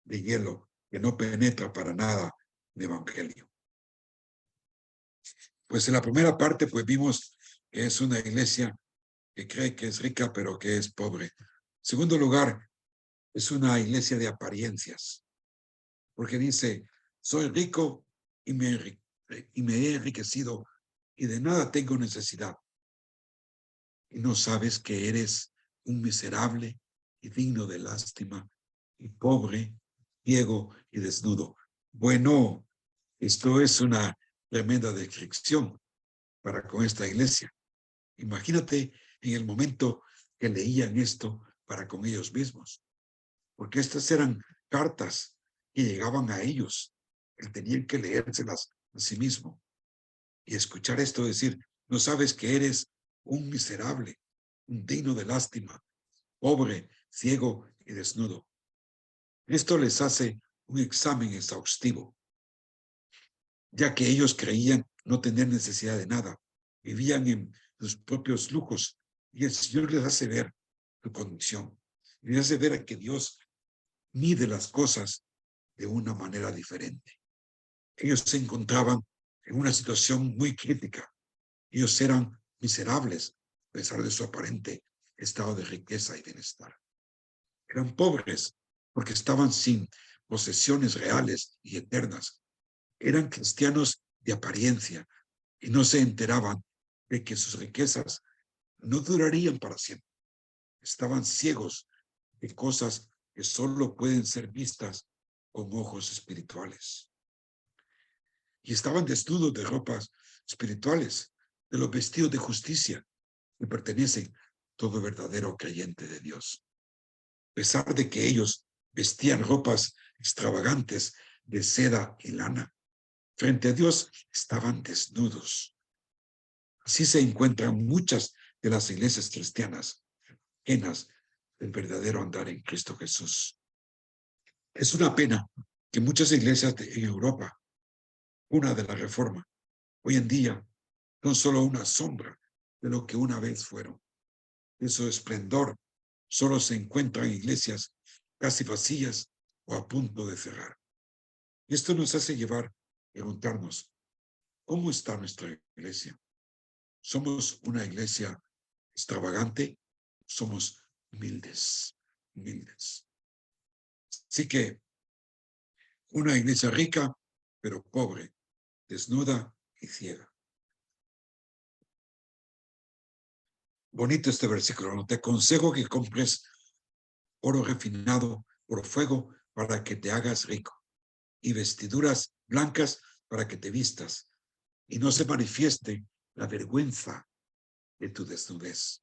de hielo que no penetra para nada el evangelio. Pues en la primera parte, pues vimos que es una iglesia que cree que es rica, pero que es pobre. En segundo lugar, es una iglesia de apariencias, porque dice, soy rico y me he enriquecido y de nada tengo necesidad. Y no sabes que eres un miserable y digno de lástima, y pobre, ciego y desnudo. Bueno, esto es una tremenda descripción para con esta iglesia. Imagínate en el momento que leían esto para con ellos mismos, porque estas eran cartas que llegaban a ellos, que tenían que leérselas a sí mismo y escuchar esto decir, no sabes que eres un miserable, un digno de lástima, pobre, ciego y desnudo. Esto les hace un examen exhaustivo, ya que ellos creían no tener necesidad de nada, vivían en sus propios lujos y el Señor les hace ver su condición, les hace ver a que Dios mide las cosas de una manera diferente. Ellos se encontraban en una situación muy crítica. Ellos eran miserables a pesar de su aparente estado de riqueza y bienestar. Eran pobres porque estaban sin posesiones reales y eternas. Eran cristianos de apariencia y no se enteraban de que sus riquezas no durarían para siempre. Estaban ciegos de cosas que solo pueden ser vistas con ojos espirituales. Y estaban desnudos de ropas espirituales, de los vestidos de justicia que pertenecen a todo verdadero creyente de Dios. A pesar de que ellos vestían ropas extravagantes de seda y lana, frente a Dios estaban desnudos. Así se encuentran muchas de las iglesias cristianas, llenas el verdadero andar en Cristo Jesús. Es una pena que muchas iglesias en Europa, una de la Reforma, hoy en día son solo una sombra de lo que una vez fueron. De su esplendor solo se encuentran iglesias casi vacías o a punto de cerrar. Y esto nos hace preguntarnos, ¿cómo está nuestra iglesia? ¿Somos una iglesia extravagante? ¿Somos humildes? Humildes. Así que una iglesia rica, pero pobre, desnuda y ciega. Bonito este versículo, ¿no? Te aconsejo que compres oro refinado por fuego para que te hagas rico y vestiduras blancas para que te vistas y no se manifieste la vergüenza de tu desnudez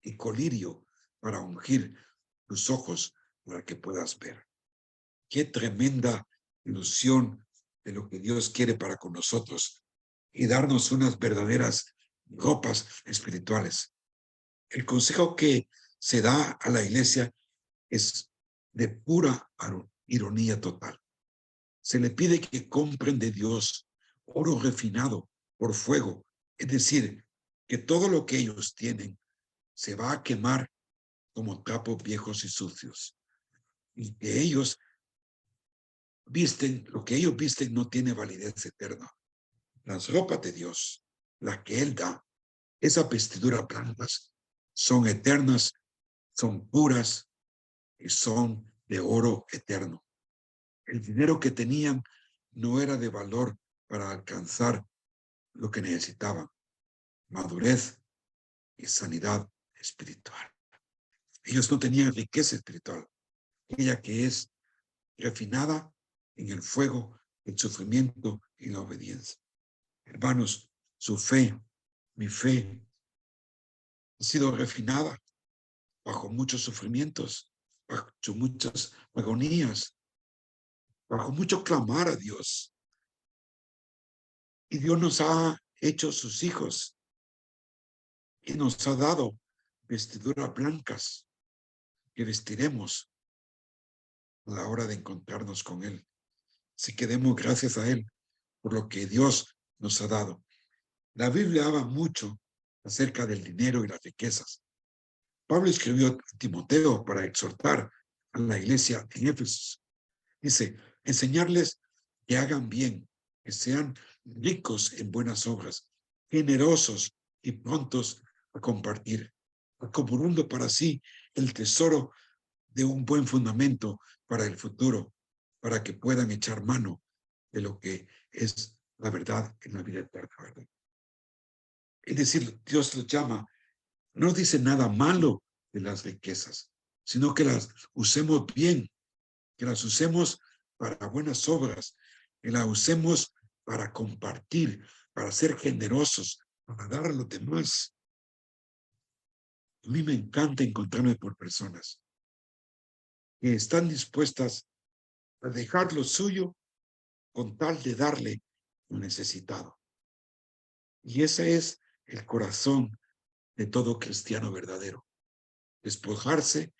y colirio para ungir tus ojos para que puedas ver. Qué tremenda ilusión de lo que Dios quiere para con nosotros y darnos unas verdaderas ropas espirituales. El consejo que se da a la iglesia es de pura ironía total. Se le pide que compren de Dios oro refinado por fuego, es decir, que todo lo que ellos tienen se va a quemar como trapos viejos y sucios, y que ellos visten, lo que ellos visten no tiene validez eterna. Las ropas de Dios, las que Él da, esas vestiduras blancas, son eternas, son puras y son de oro eterno. El dinero que tenían no era de valor para alcanzar lo que necesitaban, madurez y sanidad espiritual. Ellos no tenían riqueza espiritual, aquella que es refinada en el fuego, el sufrimiento y la obediencia. Hermanos, su fe, mi fe, ha sido refinada bajo muchos sufrimientos, bajo muchas agonías, bajo mucho clamar a Dios. Y Dios nos ha hecho sus hijos y nos ha dado vestiduras blancas que vestiremos a la hora de encontrarnos con Él. Así que demos gracias a Él por lo que Dios nos ha dado. La Biblia habla mucho acerca del dinero y las riquezas. Pablo escribió a Timoteo para exhortar a la iglesia en Éfeso. Dice, enseñarles que hagan bien, que sean ricos en buenas obras, generosos y prontos a compartir, acumulando para sí el tesoro de un buen fundamento para el futuro, para que puedan echar mano de lo que es la verdad en la vida eterna, ¿verdad? Es decir, Dios los llama, no dice nada malo de las riquezas, sino que las usemos bien, que las usemos para buenas obras, que las usemos para compartir, para ser generosos, para dar a los demás. A mí me encanta encontrarme por personas que están dispuestas a dejar lo suyo con tal de darle al necesitado. Y ese es el corazón de todo cristiano verdadero. Despojarse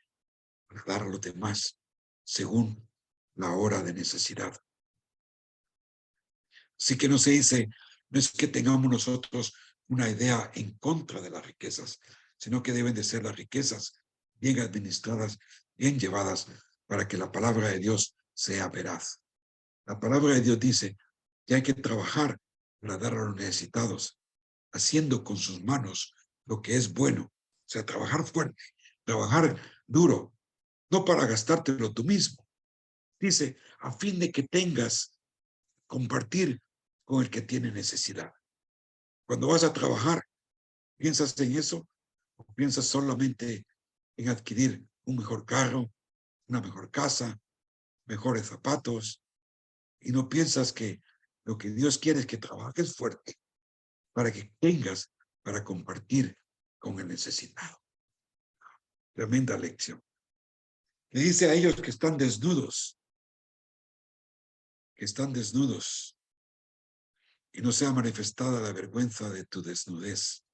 para dar a los demás según la hora de necesidad. Así que no se dice, no es que tengamos nosotros una idea en contra de las riquezas, sino que deben de ser las riquezas bien administradas, bien llevadas, para que la palabra de Dios sea veraz. La palabra de Dios dice que hay que trabajar para dar a los necesitados, haciendo con sus manos lo que es bueno. O sea, trabajar fuerte, trabajar duro, no para gastártelo tú mismo. Dice, a fin de que tengas compartir con el que tiene necesidad. Cuando vas a trabajar, ¿piensas en eso? ¿O piensas solamente en adquirir un mejor carro, una mejor casa, mejores zapatos? Y no piensas que lo que Dios quiere es que trabajes fuerte para que tengas para compartir con el necesitado. Tremenda lección. Le dice a ellos que están desnudos y no sea manifestada la vergüenza de tu desnudez.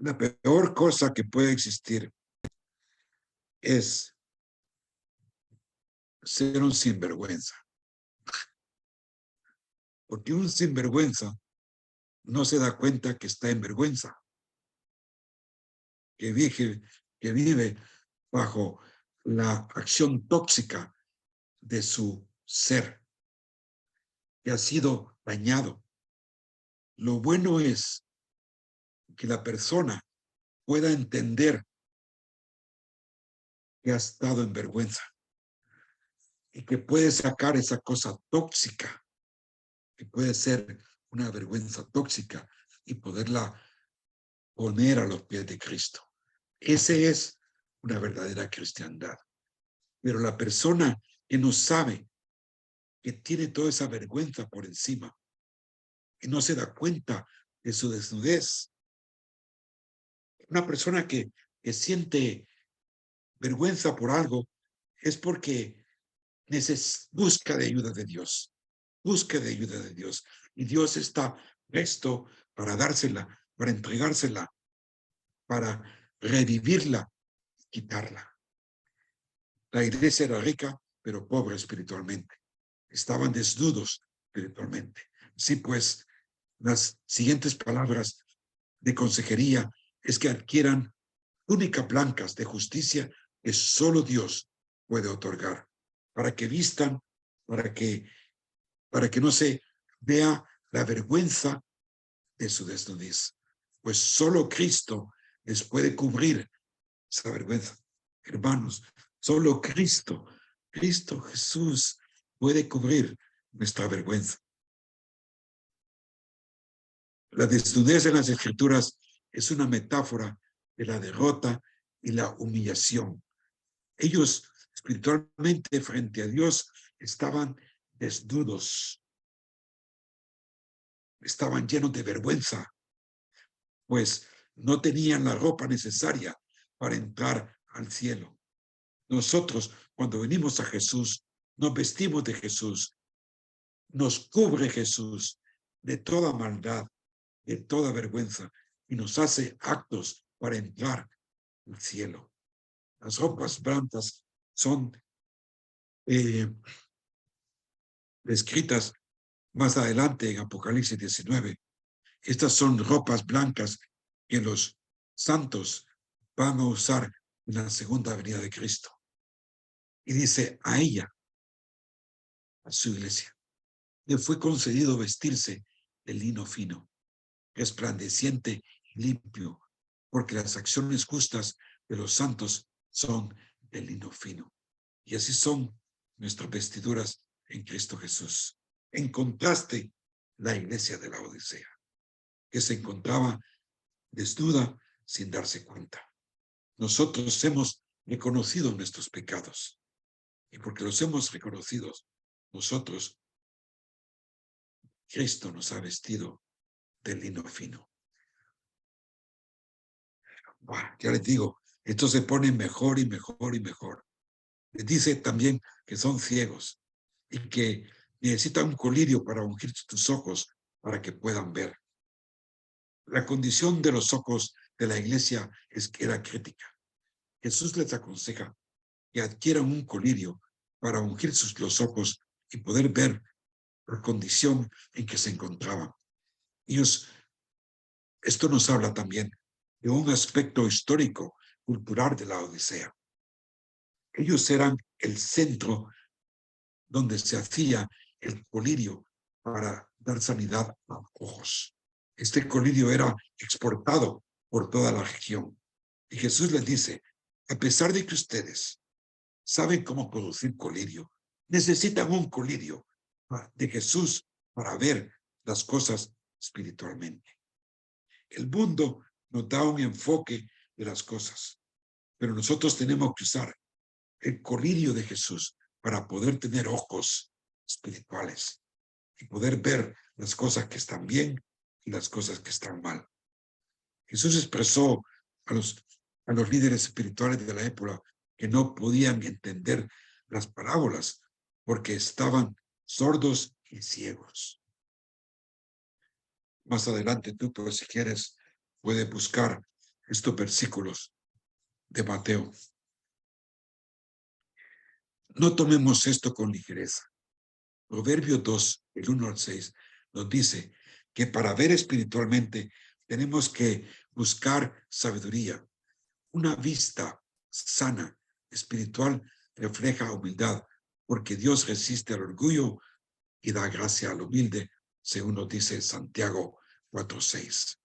La peor cosa que puede existir es ser un sinvergüenza. Porque un sinvergüenza no se da cuenta que está en vergüenza, que vive bajo la acción tóxica de su ser, que ha sido dañado. Lo bueno es que la persona pueda entender que ha estado en vergüenza y que puede sacar esa cosa tóxica, que puede ser una vergüenza tóxica, y poderla poner a los pies de Cristo. Ese es una verdadera cristiandad. Pero la persona que no sabe, que tiene toda esa vergüenza por encima, que no se da cuenta de su desnudez, una persona que siente vergüenza por algo, es porque busca de ayuda de Dios, busca de ayuda de Dios, y Dios está presto para dársela, para entregársela, para revivirla, quitarla. La iglesia era rica, pero pobre espiritualmente. Estaban desnudos espiritualmente. Sí, pues, las siguientes palabras de consejería es que adquieran túnicas blancas de justicia que solo Dios puede otorgar, para que vistan, para que no se vea la vergüenza de su desnudez, pues solo Cristo les puede cubrir esa vergüenza. Hermanos, solo Cristo Jesús puede cubrir nuestra vergüenza. La desnudez en las Escrituras es una metáfora de la derrota y la humillación. Ellos espiritualmente frente a Dios estaban desnudos, estaban llenos de vergüenza, pues no tenían la ropa necesaria para entrar al cielo. Nosotros, cuando venimos a Jesús, nos vestimos de Jesús, nos cubre Jesús de toda maldad, de toda vergüenza, y nos hace actos para entrar al cielo. Las ropas blancas son descritas más adelante en Apocalipsis 19. Estas son ropas blancas que los santos van a usar en la segunda venida de Cristo. Y dice, a ella, a su iglesia, le fue concedido vestirse de lino fino, resplandeciente y limpio, porque las acciones justas de los santos son de lino fino. Y así son nuestras vestiduras en Cristo Jesús. En contraste, la iglesia de la Odisea, que se encontraba desnuda sin darse cuenta. Nosotros hemos reconocido nuestros pecados, y porque los hemos reconocido, nosotros, Cristo nos ha vestido de lino fino. Ya les digo, esto se pone mejor y mejor y mejor. Les dice también que son ciegos y que necesitan un colirio para ungir tus ojos para que puedan ver. La condición de los ojos de la iglesia era crítica. Jesús les aconseja que adquieran un colirio para ungir los ojos y poder ver la condición en que se encontraban. Esto nos habla también de un aspecto histórico, cultural de la Odisea. Ellos eran el centro donde se hacía el colirio para dar sanidad a ojos. Este colirio era exportado por toda la región. Y Jesús les dice, a pesar de que ustedes saben cómo producir colirio, necesitan un colirio de Jesús para ver las cosas espiritualmente. El mundo nos da un enfoque de las cosas, pero nosotros tenemos que usar el colirio de Jesús para poder tener ojos espirituales y poder ver las cosas que están bien y las cosas que están mal. Jesús expresó a los líderes espirituales de la época que no podían entender las parábolas porque estaban sordos y ciegos. Más adelante tú, pues, si quieres, puedes buscar estos versículos de Mateo. No tomemos esto con ligereza. Proverbios 2, el 1 al 6, nos dice que para ver espiritualmente tenemos que buscar sabiduría. Una vista sana, espiritual, refleja humildad, porque Dios resiste al orgullo y da gracia al humilde, según nos dice Santiago 4:6.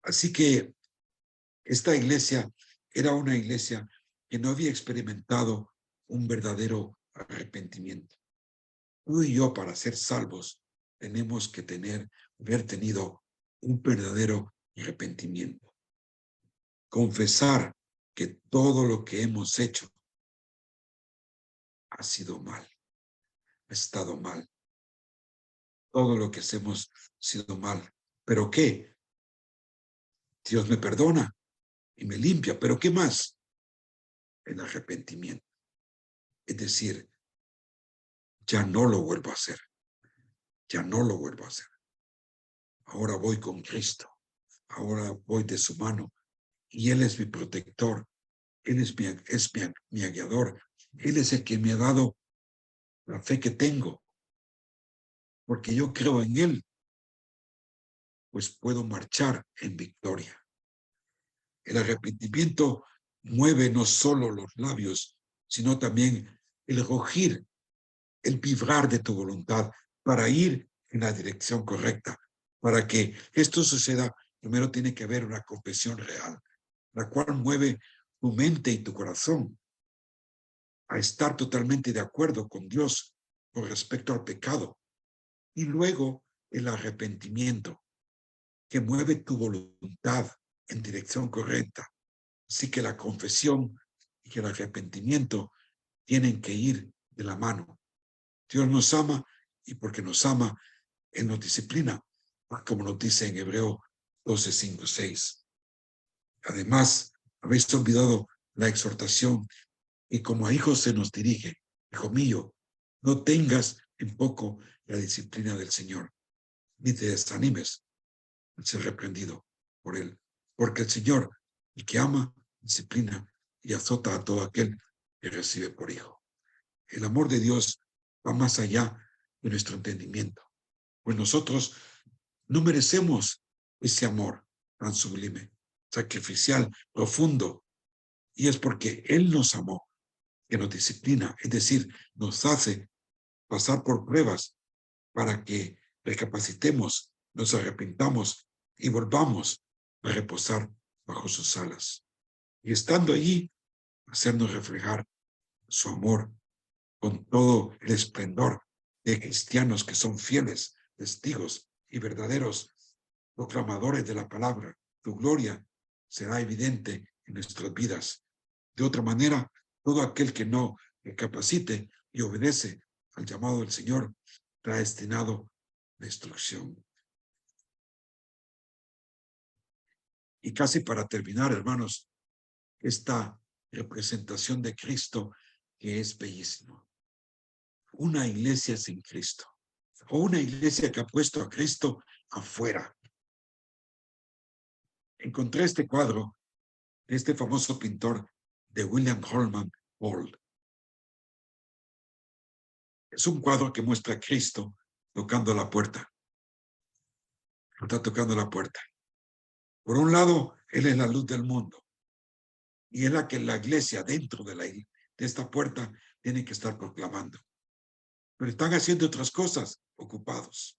Así que esta iglesia era una iglesia que no había experimentado un verdadero arrepentimiento. Tú y yo, para ser salvos, tenemos que haber tenido un verdadero arrepentimiento. Confesar que todo lo que hemos hecho ha sido mal, ha estado mal. Todo lo que hacemos ha sido mal. ¿Pero qué? Dios me perdona y me limpia. ¿Pero qué más? El arrepentimiento. Es decir, ya no lo vuelvo a hacer. Ya no lo vuelvo a hacer. Ahora voy con Cristo. Ahora voy de su mano. Y Él es mi protector. Él es mi guiador. Él es el que me ha dado la fe que tengo. Porque yo creo en Él. Pues puedo marchar en victoria. El arrepentimiento mueve no solo los labios, sino también el rugir, el vibrar de tu voluntad para ir en la dirección correcta. Para que esto suceda, primero tiene que haber una confesión real, la cual mueve tu mente y tu corazón a estar totalmente de acuerdo con Dios con respecto al pecado. Y luego el arrepentimiento, que mueve tu voluntad en dirección correcta. Así que la confesión y el arrepentimiento tienen que ir de la mano. Dios nos ama y porque nos ama, Él nos disciplina, como nos dice en Hebreo 12, 5, 6. Además, habéis olvidado la exhortación y como a hijos se nos dirige. Hijo mío, no tengas en poco la disciplina del Señor, ni te desanimes al ser reprendido por Él. Porque el Señor, el que ama, disciplina y azota a todo aquel que recibe por hijo. El amor de Dios va más allá de nuestro entendimiento, pues nosotros no merecemos ese amor tan sublime, sacrificial, profundo, y es porque Él nos amó, que nos disciplina, es decir, nos hace pasar por pruebas para que recapacitemos, nos arrepintamos y volvamos a reposar bajo sus alas. Y estando allí, hacernos reflejar su amor con todo el esplendor de cristianos que son fieles, testigos y verdaderos proclamadores de la palabra. Tu gloria será evidente en nuestras vidas. De otra manera, todo aquel que no recapacite y obedece al llamado del Señor está destinado a destrucción. Y casi para terminar, hermanos, esta representación de Cristo que es bellísimo. Una iglesia sin Cristo, o una iglesia que ha puesto a Cristo afuera. Encontré este cuadro de este famoso pintor de William Holman Old. Es un cuadro que muestra a Cristo tocando la puerta. Está tocando la puerta. Por un lado, Él es la luz del mundo. Y es la que la iglesia dentro de esta puerta tiene que estar proclamando. Pero están haciendo otras cosas, ocupados.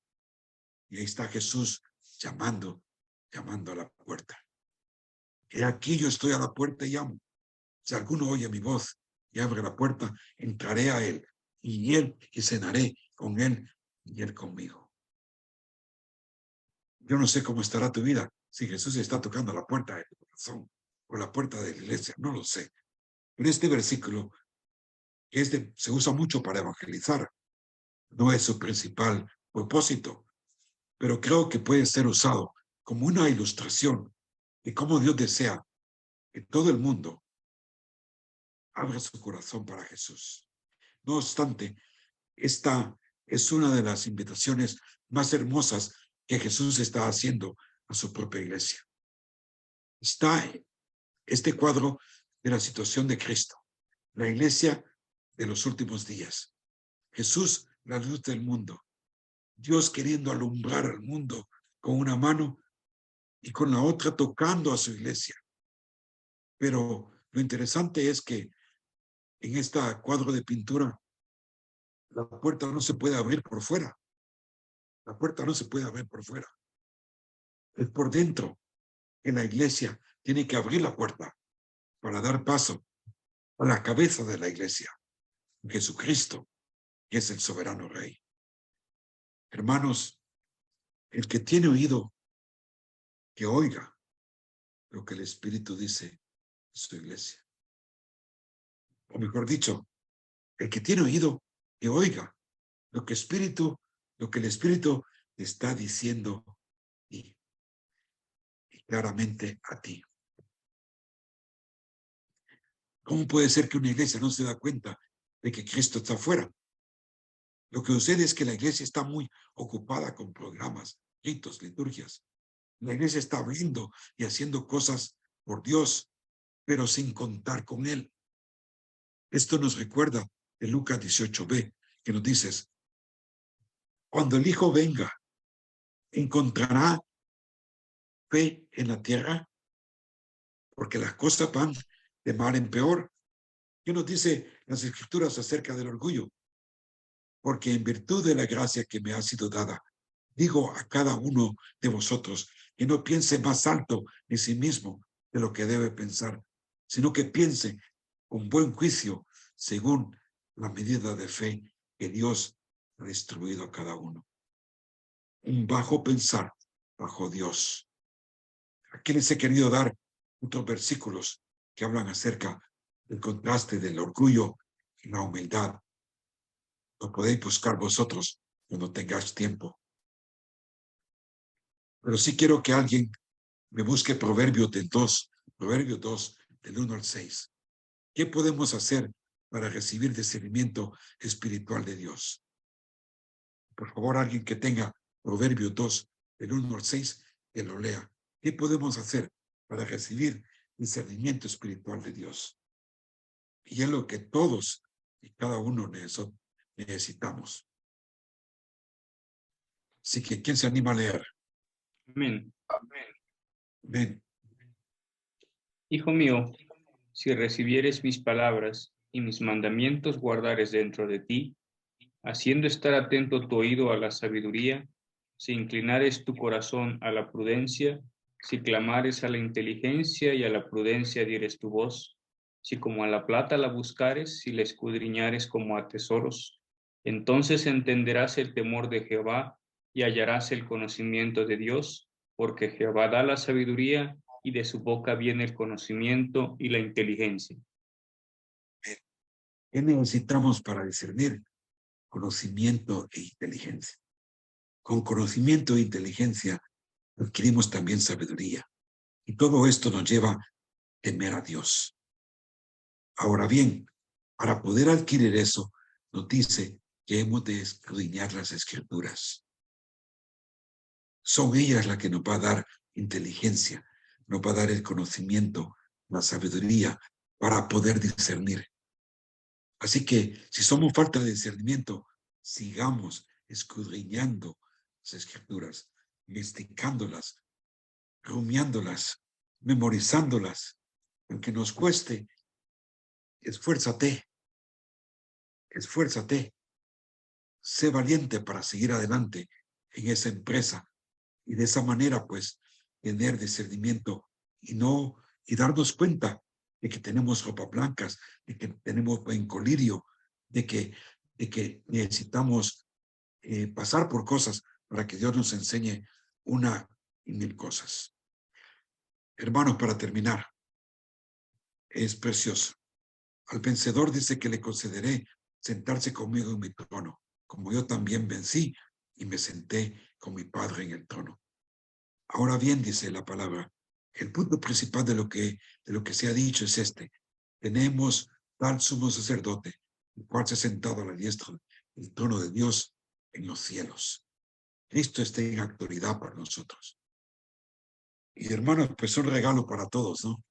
Y ahí está Jesús llamando a la puerta. He aquí yo estoy a la puerta y llamo. Si alguno oye mi voz y abre la puerta, entraré a él y cenaré con él y él conmigo. Yo no sé cómo estará tu vida si Jesús está tocando la puerta de tu corazón o la puerta de la iglesia, no lo sé. Pero este versículo se usa mucho para evangelizar. No es su principal propósito, pero creo que puede ser usado como una ilustración de cómo Dios desea que todo el mundo abra su corazón para Jesús. No obstante, esta es una de las invitaciones más hermosas que Jesús está haciendo a su propia iglesia. está este cuadro de la situación de Cristo, la iglesia de los últimos días. Jesús, la luz del mundo. Dios queriendo alumbrar al mundo con una mano y con la otra tocando a su iglesia. Pero lo interesante es que en este cuadro de pintura, la puerta no se puede abrir por fuera. La puerta no se puede abrir por fuera. Es por dentro. En la iglesia tiene que abrir la puerta para dar paso a la cabeza de la iglesia, Jesucristo, que es el soberano Rey. Hermanos, el que tiene oído, que oiga lo que el Espíritu dice en su iglesia. O mejor dicho, el que tiene oído, que oiga lo que el Espíritu está diciendo y claramente a ti. ¿Cómo puede ser que una iglesia no se da cuenta de que Cristo está afuera? Lo que sucede es que la iglesia está muy ocupada con programas, ritos, liturgias. La iglesia está hablando y haciendo cosas por Dios, pero sin contar con Él. Esto nos recuerda de Lucas 18b, que nos dice, cuando el Hijo venga, ¿encontrará fe en la tierra? Porque las cosas van de mal en peor. ¿Qué nos dice las Escrituras acerca del orgullo? Porque en virtud de la gracia que me ha sido dada, digo a cada uno de vosotros que no piense más alto en sí mismo de lo que debe pensar, sino que piense con buen juicio según la medida de fe que Dios ha distribuido a cada uno. Un bajo pensar bajo Dios. Aquí les he querido dar otros versículos que hablan acerca del contraste del orgullo y la humildad. Lo podéis buscar vosotros cuando tengáis tiempo. Pero sí quiero que alguien me busque Proverbios 2, del 1 al 6. ¿Qué podemos hacer para recibir discernimiento espiritual de Dios? Por favor, alguien que tenga Proverbios 2, del 1 al 6, que lo lea. ¿Qué podemos hacer para recibir discernimiento espiritual de Dios? Y es lo que todos y cada uno necesitamos. Así que, ¿quién se anima a leer? Amén. Ven. Hijo mío, si recibieres mis palabras y mis mandamientos guardares dentro de ti, haciendo estar atento tu oído a la sabiduría, si inclinares tu corazón a la prudencia, si clamares a la inteligencia y a la prudencia dieres tu voz, si como a la plata la buscares, si la escudriñares como a tesoros, entonces entenderás el temor de Jehová y hallarás el conocimiento de Dios, porque Jehová da la sabiduría y de su boca viene el conocimiento y la inteligencia. ¿Qué necesitamos para discernir? Conocimiento e inteligencia. Con conocimiento e inteligencia adquirimos también sabiduría. Y todo esto nos lleva a temer a Dios. Ahora bien, para poder adquirir eso, nos dice que hemos de escudriñar las Escrituras. Son ellas las que nos va a dar inteligencia, nos va a dar el conocimiento, la sabiduría para poder discernir. Así que si somos falta de discernimiento, sigamos escudriñando las Escrituras, investigándolas, rumiándolas, memorizándolas. Aunque nos cueste, esfuérzate, sé valiente para seguir adelante en esa empresa y de esa manera pues tener discernimiento y darnos cuenta de que tenemos ropas blancas, de que tenemos buen colirio, de que necesitamos pasar por cosas para que Dios nos enseñe una y mil cosas. Hermanos, para terminar, es precioso. Al vencedor dice que le concederé sentarse conmigo en mi trono, como yo también vencí y me senté con mi Padre en el trono. Ahora bien, dice la palabra, el punto principal de lo que se ha dicho es este. Tenemos tal sumo sacerdote, el cual se ha sentado a la diestra del trono de Dios en los cielos. Cristo está en autoridad para nosotros. Y hermanos, pues un regalo para todos, ¿no?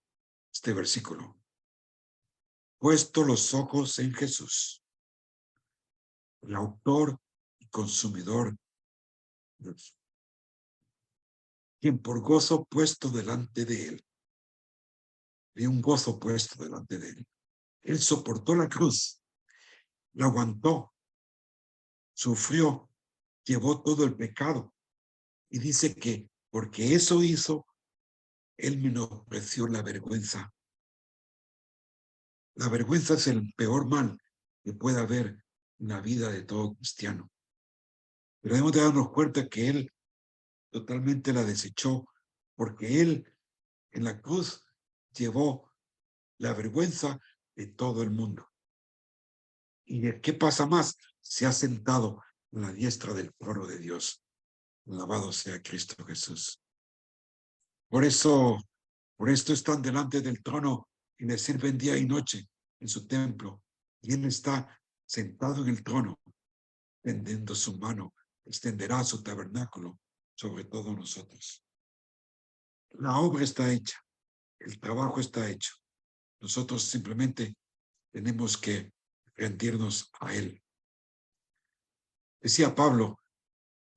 Este versículo. Puesto los ojos en Jesús, el autor y consumidor, quien por gozo puesto delante de él, de un gozo puesto delante de él, él soportó la cruz, la aguantó, sufrió, llevó todo el pecado. Y dice que porque eso hizo, él menospreció la vergüenza. La vergüenza es el peor mal que puede haber en la vida de todo cristiano. Pero debemos de darnos cuenta que él totalmente la desechó, porque él en la cruz llevó la vergüenza de todo el mundo. ¿Y qué pasa más? Se ha sentado a la diestra del trono de Dios. Alabado sea Cristo Jesús. Por esto están delante del trono y le sirven día y noche en su templo. Y él está sentado en el trono, tendiendo su mano, extenderá su tabernáculo sobre todos nosotros. La obra está hecha, el trabajo está hecho. Nosotros simplemente tenemos que rendirnos a él. Decía Pablo,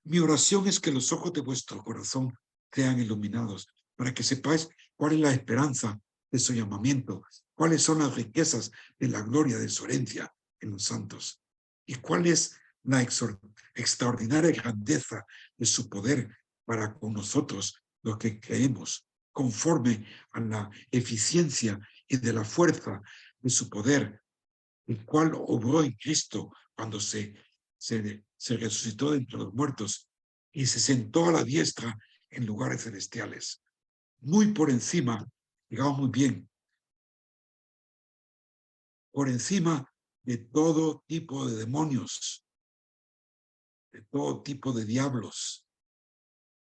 mi oración es que los ojos de vuestro corazón sean iluminados, para que sepáis cuál es la esperanza de su llamamiento, cuáles son las riquezas de la gloria de su herencia en los santos, y cuál es la extraordinaria grandeza de su poder para con nosotros, los que creemos, conforme a la eficiencia y de la fuerza de su poder, el cual obró en Cristo cuando se resucitó de entre los muertos y se sentó a la diestra en lugares celestiales, muy por encima, digamos muy bien, por encima de todo tipo de demonios, de todo tipo de diablos,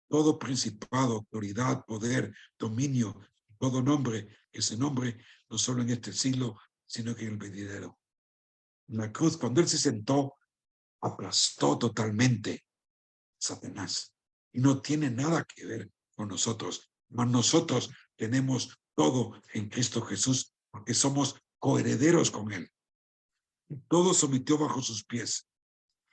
todo principado, autoridad, poder, dominio, todo nombre, ese nombre, no solo en este siglo, sino que en el venidero. En la cruz, cuando él se sentó, aplastó totalmente Satanás y no tiene nada que ver con nosotros, mas nosotros tenemos todo en Cristo Jesús porque somos coherederos con él. Y todo sometió bajo sus pies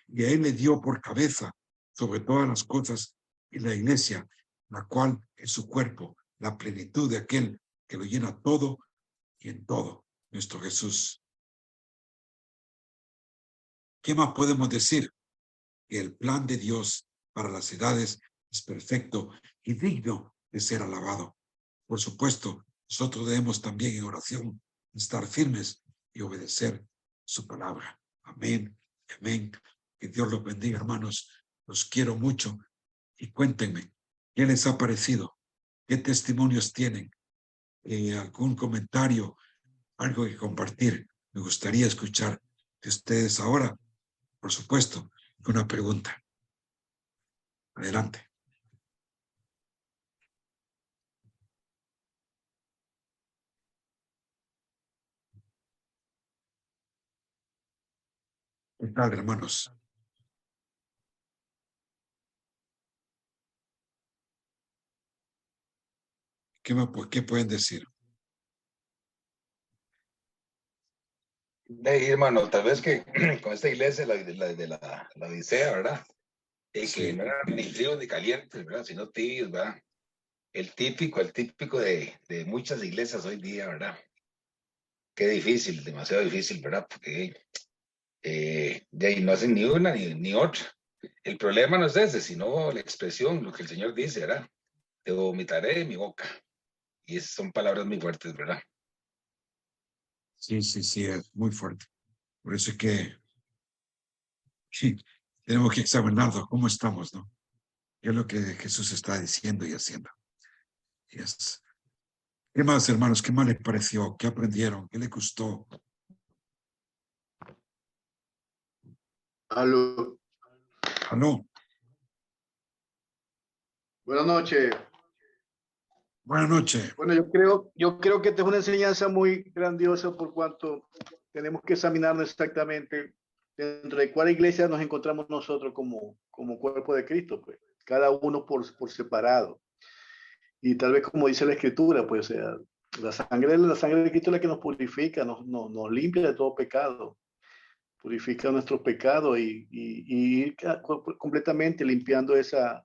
y a él le dio por cabeza sobre todas las cosas y la iglesia, la cual es su cuerpo, la plenitud de aquel que lo llena todo y en todo, nuestro Jesús. ¿Qué más podemos decir? Que el plan de Dios para las edades es perfecto y digno de ser alabado. Por supuesto, nosotros debemos también en oración estar firmes y obedecer su palabra. Amén, amén. Que Dios los bendiga, hermanos. Los quiero mucho y cuéntenme, ¿qué les ha parecido? ¿Qué testimonios tienen? ¿Algún comentario? ¿Algo que compartir? Me gustaría escuchar de ustedes ahora, por supuesto, una pregunta. Adelante. ¿Qué tal, hermanos? ¿Qué pueden decir? Hermano, tal vez que con esta iglesia, la Odisea, ¿verdad? Que Sí. no eran ni fríos ni calientes, ¿verdad? Sino tibios, ¿verdad? El típico de muchas iglesias hoy día, ¿verdad? Qué difícil, demasiado difícil, ¿verdad? Porque de ahí no hacen ni una ni otra. El problema no es ese, sino la expresión, lo que el Señor dice, ¿verdad? Te vomitaré de mi boca. Y esas son palabras muy fuertes, ¿verdad? Sí, es muy fuerte. Por eso es que sí, tenemos que examinarnos cómo estamos, ¿no? ¿Qué es lo que Jesús está diciendo y haciendo? Yes. ¿Qué más, hermanos? ¿Qué más les pareció? ¿Qué aprendieron? ¿Qué les gustó? Aló. ¿Aló? Buenas noches. Buenas noches. Bueno, yo creo que esta es una enseñanza muy grandiosa por cuanto tenemos que examinarnos exactamente dentro de cuál iglesia nos encontramos nosotros como cuerpo de Cristo, pues, cada uno por separado. Y tal vez como dice la Escritura, pues, o sea, la sangre de Cristo es la que nos purifica, nos limpia de todo pecado, purifica nuestros pecados y ir completamente limpiando esa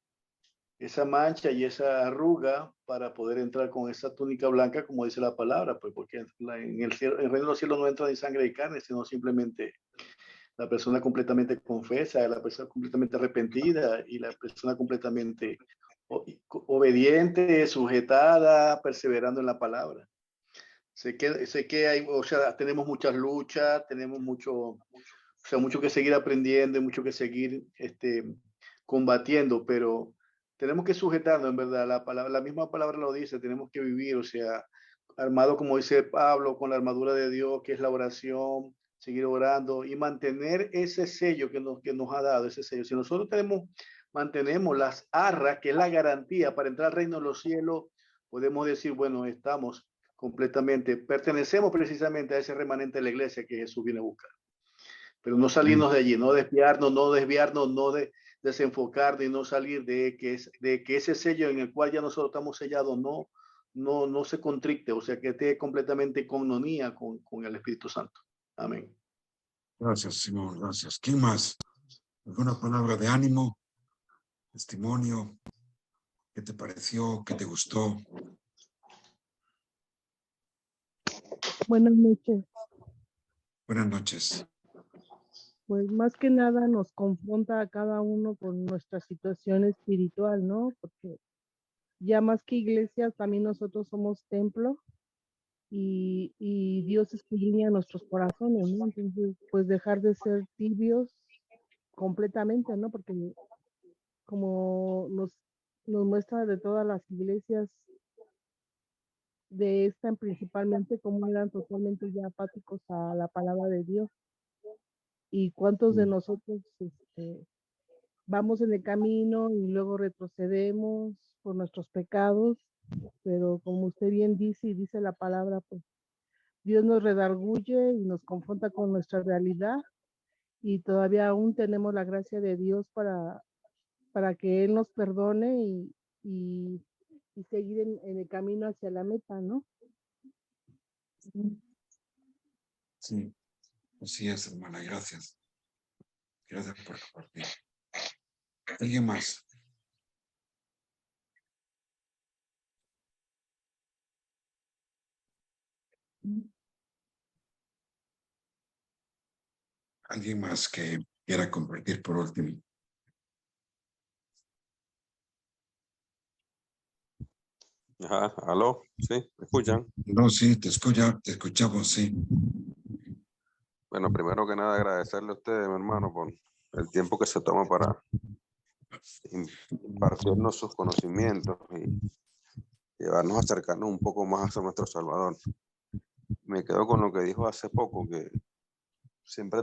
mancha y esa arruga para poder entrar con esa túnica blanca, como dice la palabra, pues porque en el reino de los cielos no entra ni sangre ni carne, sino simplemente la persona completamente confesa, la persona completamente arrepentida y la persona completamente obediente, sujetada, perseverando en la palabra. Sé que hay, o sea, tenemos muchas luchas, tenemos mucho que seguir aprendiendo, mucho que seguir combatiendo, pero tenemos que sujetarnos, en verdad, la misma palabra lo dice, tenemos que vivir, o sea, armado, como dice Pablo, con la armadura de Dios, que es la oración, seguir orando y mantener ese sello que nos ha dado, ese sello. Si nosotros mantenemos las arras, que es la garantía para entrar al reino de los cielos, podemos decir, bueno, estamos completamente, pertenecemos precisamente a ese remanente de la iglesia que Jesús viene a buscar. Pero no salirnos de allí, no desviarnos, no desenfocarnos y no salir de que ese sello en el cual ya nosotros estamos sellados no se contricte, o sea, que esté completamente en comunión con el Espíritu Santo. Amén. Gracias, Simón, gracias. ¿Quién más? ¿Alguna palabra de ánimo? ¿Testimonio? ¿Qué te pareció? ¿Qué te gustó? Buenas noches. Buenas noches. Pues más que nada nos confronta a cada uno con nuestra situación espiritual, ¿no? Porque ya más que iglesia, también nosotros somos templo y Dios escudriña nuestros corazones, ¿no? Entonces, pues dejar de ser tibios completamente, ¿no? Porque como nos muestra de todas las iglesias de esta principalmente, como eran totalmente ya apáticos a la palabra de Dios. Y cuántos de nosotros vamos en el camino y luego retrocedemos por nuestros pecados, pero como usted bien dice y dice la palabra, pues Dios nos redarguye y nos confronta con nuestra realidad y todavía aún tenemos la gracia de Dios para que Él nos perdone y seguir en el camino hacia la meta, ¿no? Sí, así es, hermana, gracias. Gracias por compartir. ¿Alguien más? ¿Alguien más que quiera compartir por último? Ajá, aló, sí, ¿me escuchan? No, sí, te escuchamos, sí. Bueno, primero que nada agradecerle a ustedes, mi hermano, por el tiempo que se toma para impartirnos sus conocimientos y llevarnos a acercarnos un poco más a nuestro Salvador. Me quedo con lo que dijo hace poco, que siempre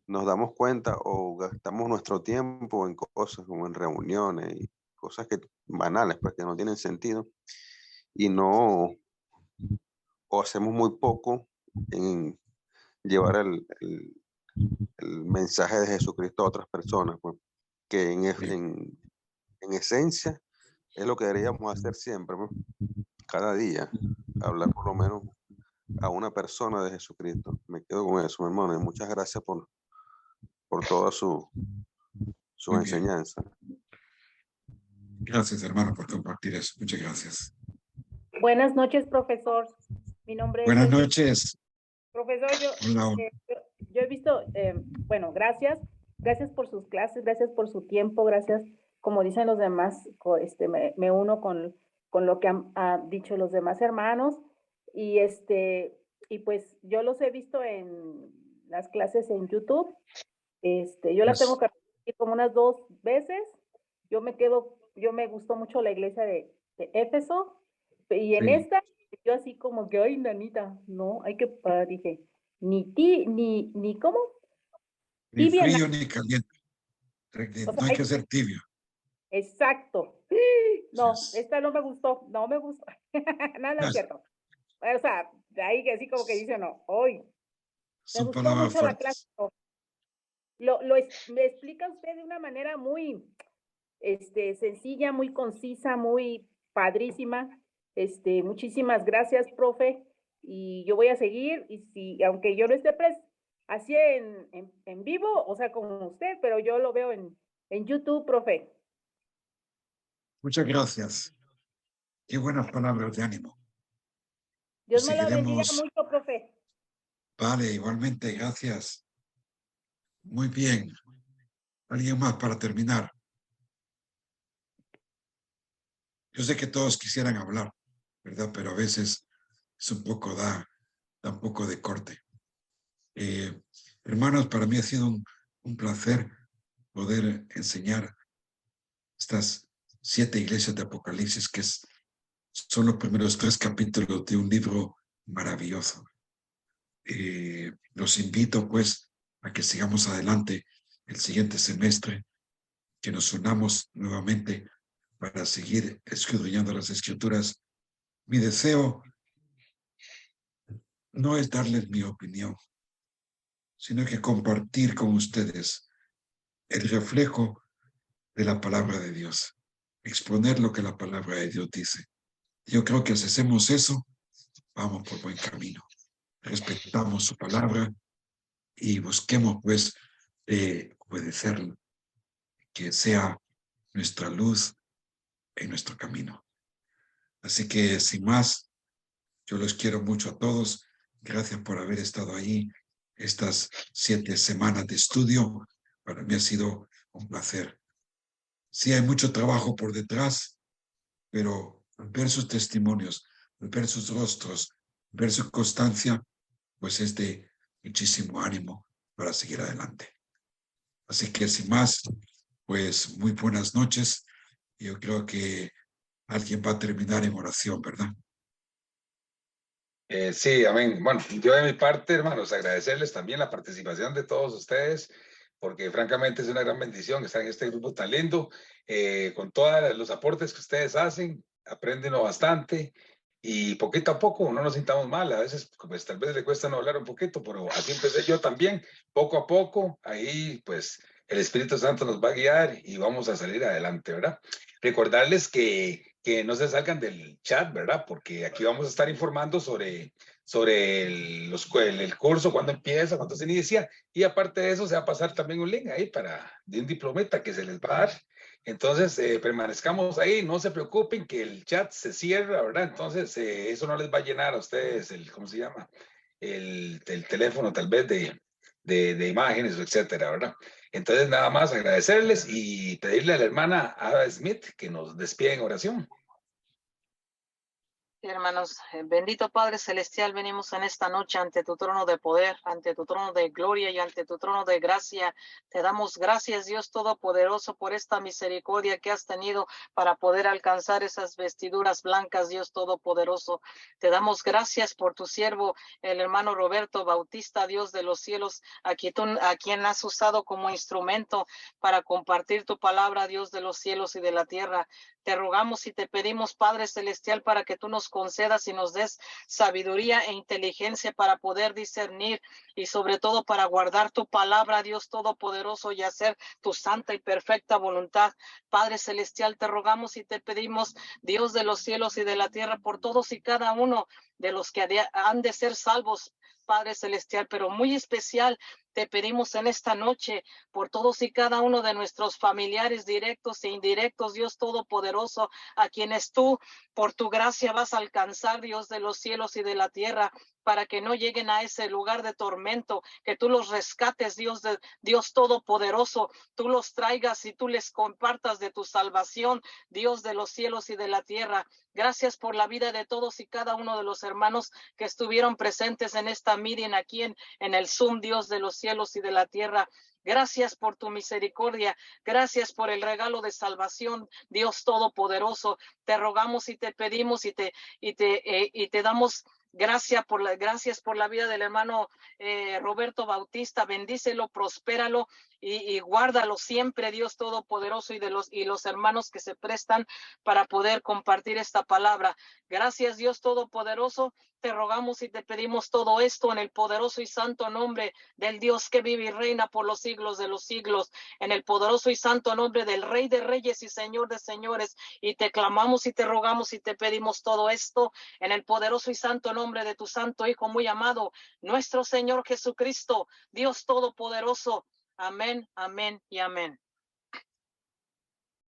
nos damos cuenta o gastamos nuestro tiempo en cosas como en reuniones y cosas banales, pues que no tienen sentido y no, o hacemos muy poco en llevar el mensaje de Jesucristo a otras personas, pues, que en esencia es lo que deberíamos hacer siempre, pues, cada día, hablar por lo menos a una persona de Jesucristo. Me quedo con eso, mi hermano, y muchas gracias por toda su enseñanza. Gracias, hermano, por compartir eso. Muchas gracias. Buenas noches, profesor. Mi nombre es... Buenas noches. Profesor, Hola. Yo he visto, bueno, gracias por sus clases, gracias por su tiempo, gracias, como dicen los demás, me uno con lo que han dicho los demás hermanos, y pues yo los he visto en las clases en YouTube, yo las tengo que repetir como unas 2 veces, yo me gustó mucho la iglesia de Éfeso, y en esta, yo así como que, ay, nanita, no, dije, ni ¿cómo? Ni Tibia, frío ni caliente. o sea, No hay que ser tibio. exacto. No, Yes. esta no me gustó. No, no es cierto. O sea, de ahí que así como que dice, no, hoy. Me Son gustó palabras mucho la clase. fuertes. Me explica usted de una manera muy, sencilla, muy concisa, muy padrísima. Muchísimas gracias, profe. Y yo voy a seguir, y si, aunque yo no esté así en vivo, o sea, con usted, pero yo lo veo en YouTube, profe. Muchas gracias. Qué buenas palabras de ánimo. Dios me lo bendiga Seguiremos. mucho, profe. Vale, igualmente, gracias. Muy bien. ¿Alguien más para terminar? Yo sé que todos quisieran hablar, ¿verdad? Pero a veces es un poco, da un poco de corte. Hermanos, para mí ha sido un placer poder enseñar estas 7 iglesias de Apocalipsis, que son los primeros 3 capítulos de un libro maravilloso. Los invito, pues, a que sigamos adelante el siguiente semestre, que nos unamos nuevamente para seguir escudriñando las Escrituras. Mi deseo no es darles mi opinión, sino que compartir con ustedes el reflejo de la palabra de Dios, exponer lo que la palabra de Dios dice. Yo creo que si hacemos eso, vamos por buen camino. Respetamos su palabra y busquemos, pues, obedecerla, que sea nuestra luz en nuestro camino. Así que, sin más, yo los quiero mucho a todos. Gracias por haber estado ahí estas 7 semanas de estudio. Para mí ha sido un placer. Sí, hay mucho trabajo por detrás, pero ver sus testimonios, ver sus rostros, ver su constancia, pues es de muchísimo ánimo para seguir adelante. Así que, sin más, pues muy buenas noches. Yo creo que alguien va a terminar en oración, ¿verdad? Sí, amén. Bueno, yo de mi parte, hermanos, agradecerles también la participación de todos ustedes, porque francamente es una gran bendición estar en este grupo tan lindo, con todos los aportes que ustedes hacen, aprenden bastante y poquito a poco no nos sintamos mal. A veces, pues tal vez le cuesta no hablar un poquito, pero así empecé yo también, poco a poco, ahí pues el Espíritu Santo nos va a guiar y vamos a salir adelante, ¿verdad? Recordarles que no se salgan del chat, ¿verdad? Porque aquí vamos a estar informando sobre el curso, cuándo empieza, cuándo se inicia, y aparte de eso se va a pasar también un link ahí de un diplomita que se les va a dar. Entonces, permanezcamos ahí, no se preocupen que el chat se cierra, ¿verdad? Entonces, eso no les va a llenar a ustedes ¿cómo se llama? El teléfono tal vez de imágenes, etcétera, ¿verdad? Entonces, nada más agradecerles y pedirle a la hermana Ada Smith que nos despida en oración. Hermanos, bendito Padre Celestial, venimos en esta noche ante tu trono de poder, ante tu trono de gloria y ante tu trono de gracia. Te damos gracias, Dios Todopoderoso, por esta misericordia que has tenido para poder alcanzar esas vestiduras blancas, Dios Todopoderoso. Te damos gracias por tu siervo, el hermano Roberto Bautista, Dios de los cielos, a quien has usado como instrumento para compartir tu palabra, Dios de los cielos y de la tierra. Te rogamos y te pedimos, Padre Celestial, para que tú nos concedas y nos des sabiduría e inteligencia para poder discernir y sobre todo para guardar tu palabra, Dios Todopoderoso, y hacer tu santa y perfecta voluntad. Padre Celestial, te rogamos y te pedimos, Dios de los cielos y de la tierra, por todos y cada uno de los que han de ser salvos, Padre Celestial, pero muy especial te pedimos en esta noche por todos y cada uno de nuestros familiares directos e indirectos, Dios Todopoderoso, a quienes tú, por tu gracia, vas a alcanzar, Dios de los cielos y de la tierra, para que no lleguen a ese lugar de tormento, que tú los rescates, Dios Todopoderoso, tú los traigas y tú les compartas de tu salvación, Dios de los cielos y de la tierra. Gracias por la vida de todos y cada uno de los hermanos que estuvieron presentes en esta meeting aquí en el Zoom, Dios de los cielos y de la tierra. Gracias por tu misericordia. Gracias por el regalo de salvación, Dios Todopoderoso. Te rogamos y te pedimos y te damos Gracias por la vida del hermano Roberto Bautista. Bendícelo, prospéralo y guárdalo siempre, Dios Todopoderoso, y los hermanos que se prestan para poder compartir esta palabra. Gracias, Dios Todopoderoso. Te rogamos y te pedimos todo esto en el poderoso y santo nombre del Dios que vive y reina por los siglos de los siglos, en el poderoso y santo nombre del Rey de Reyes y Señor de Señores. Y te clamamos y te rogamos y te pedimos todo esto en el poderoso y santo nombre de tu santo Hijo muy amado, nuestro Señor Jesucristo, Dios Todopoderoso. Amén, amén y amén.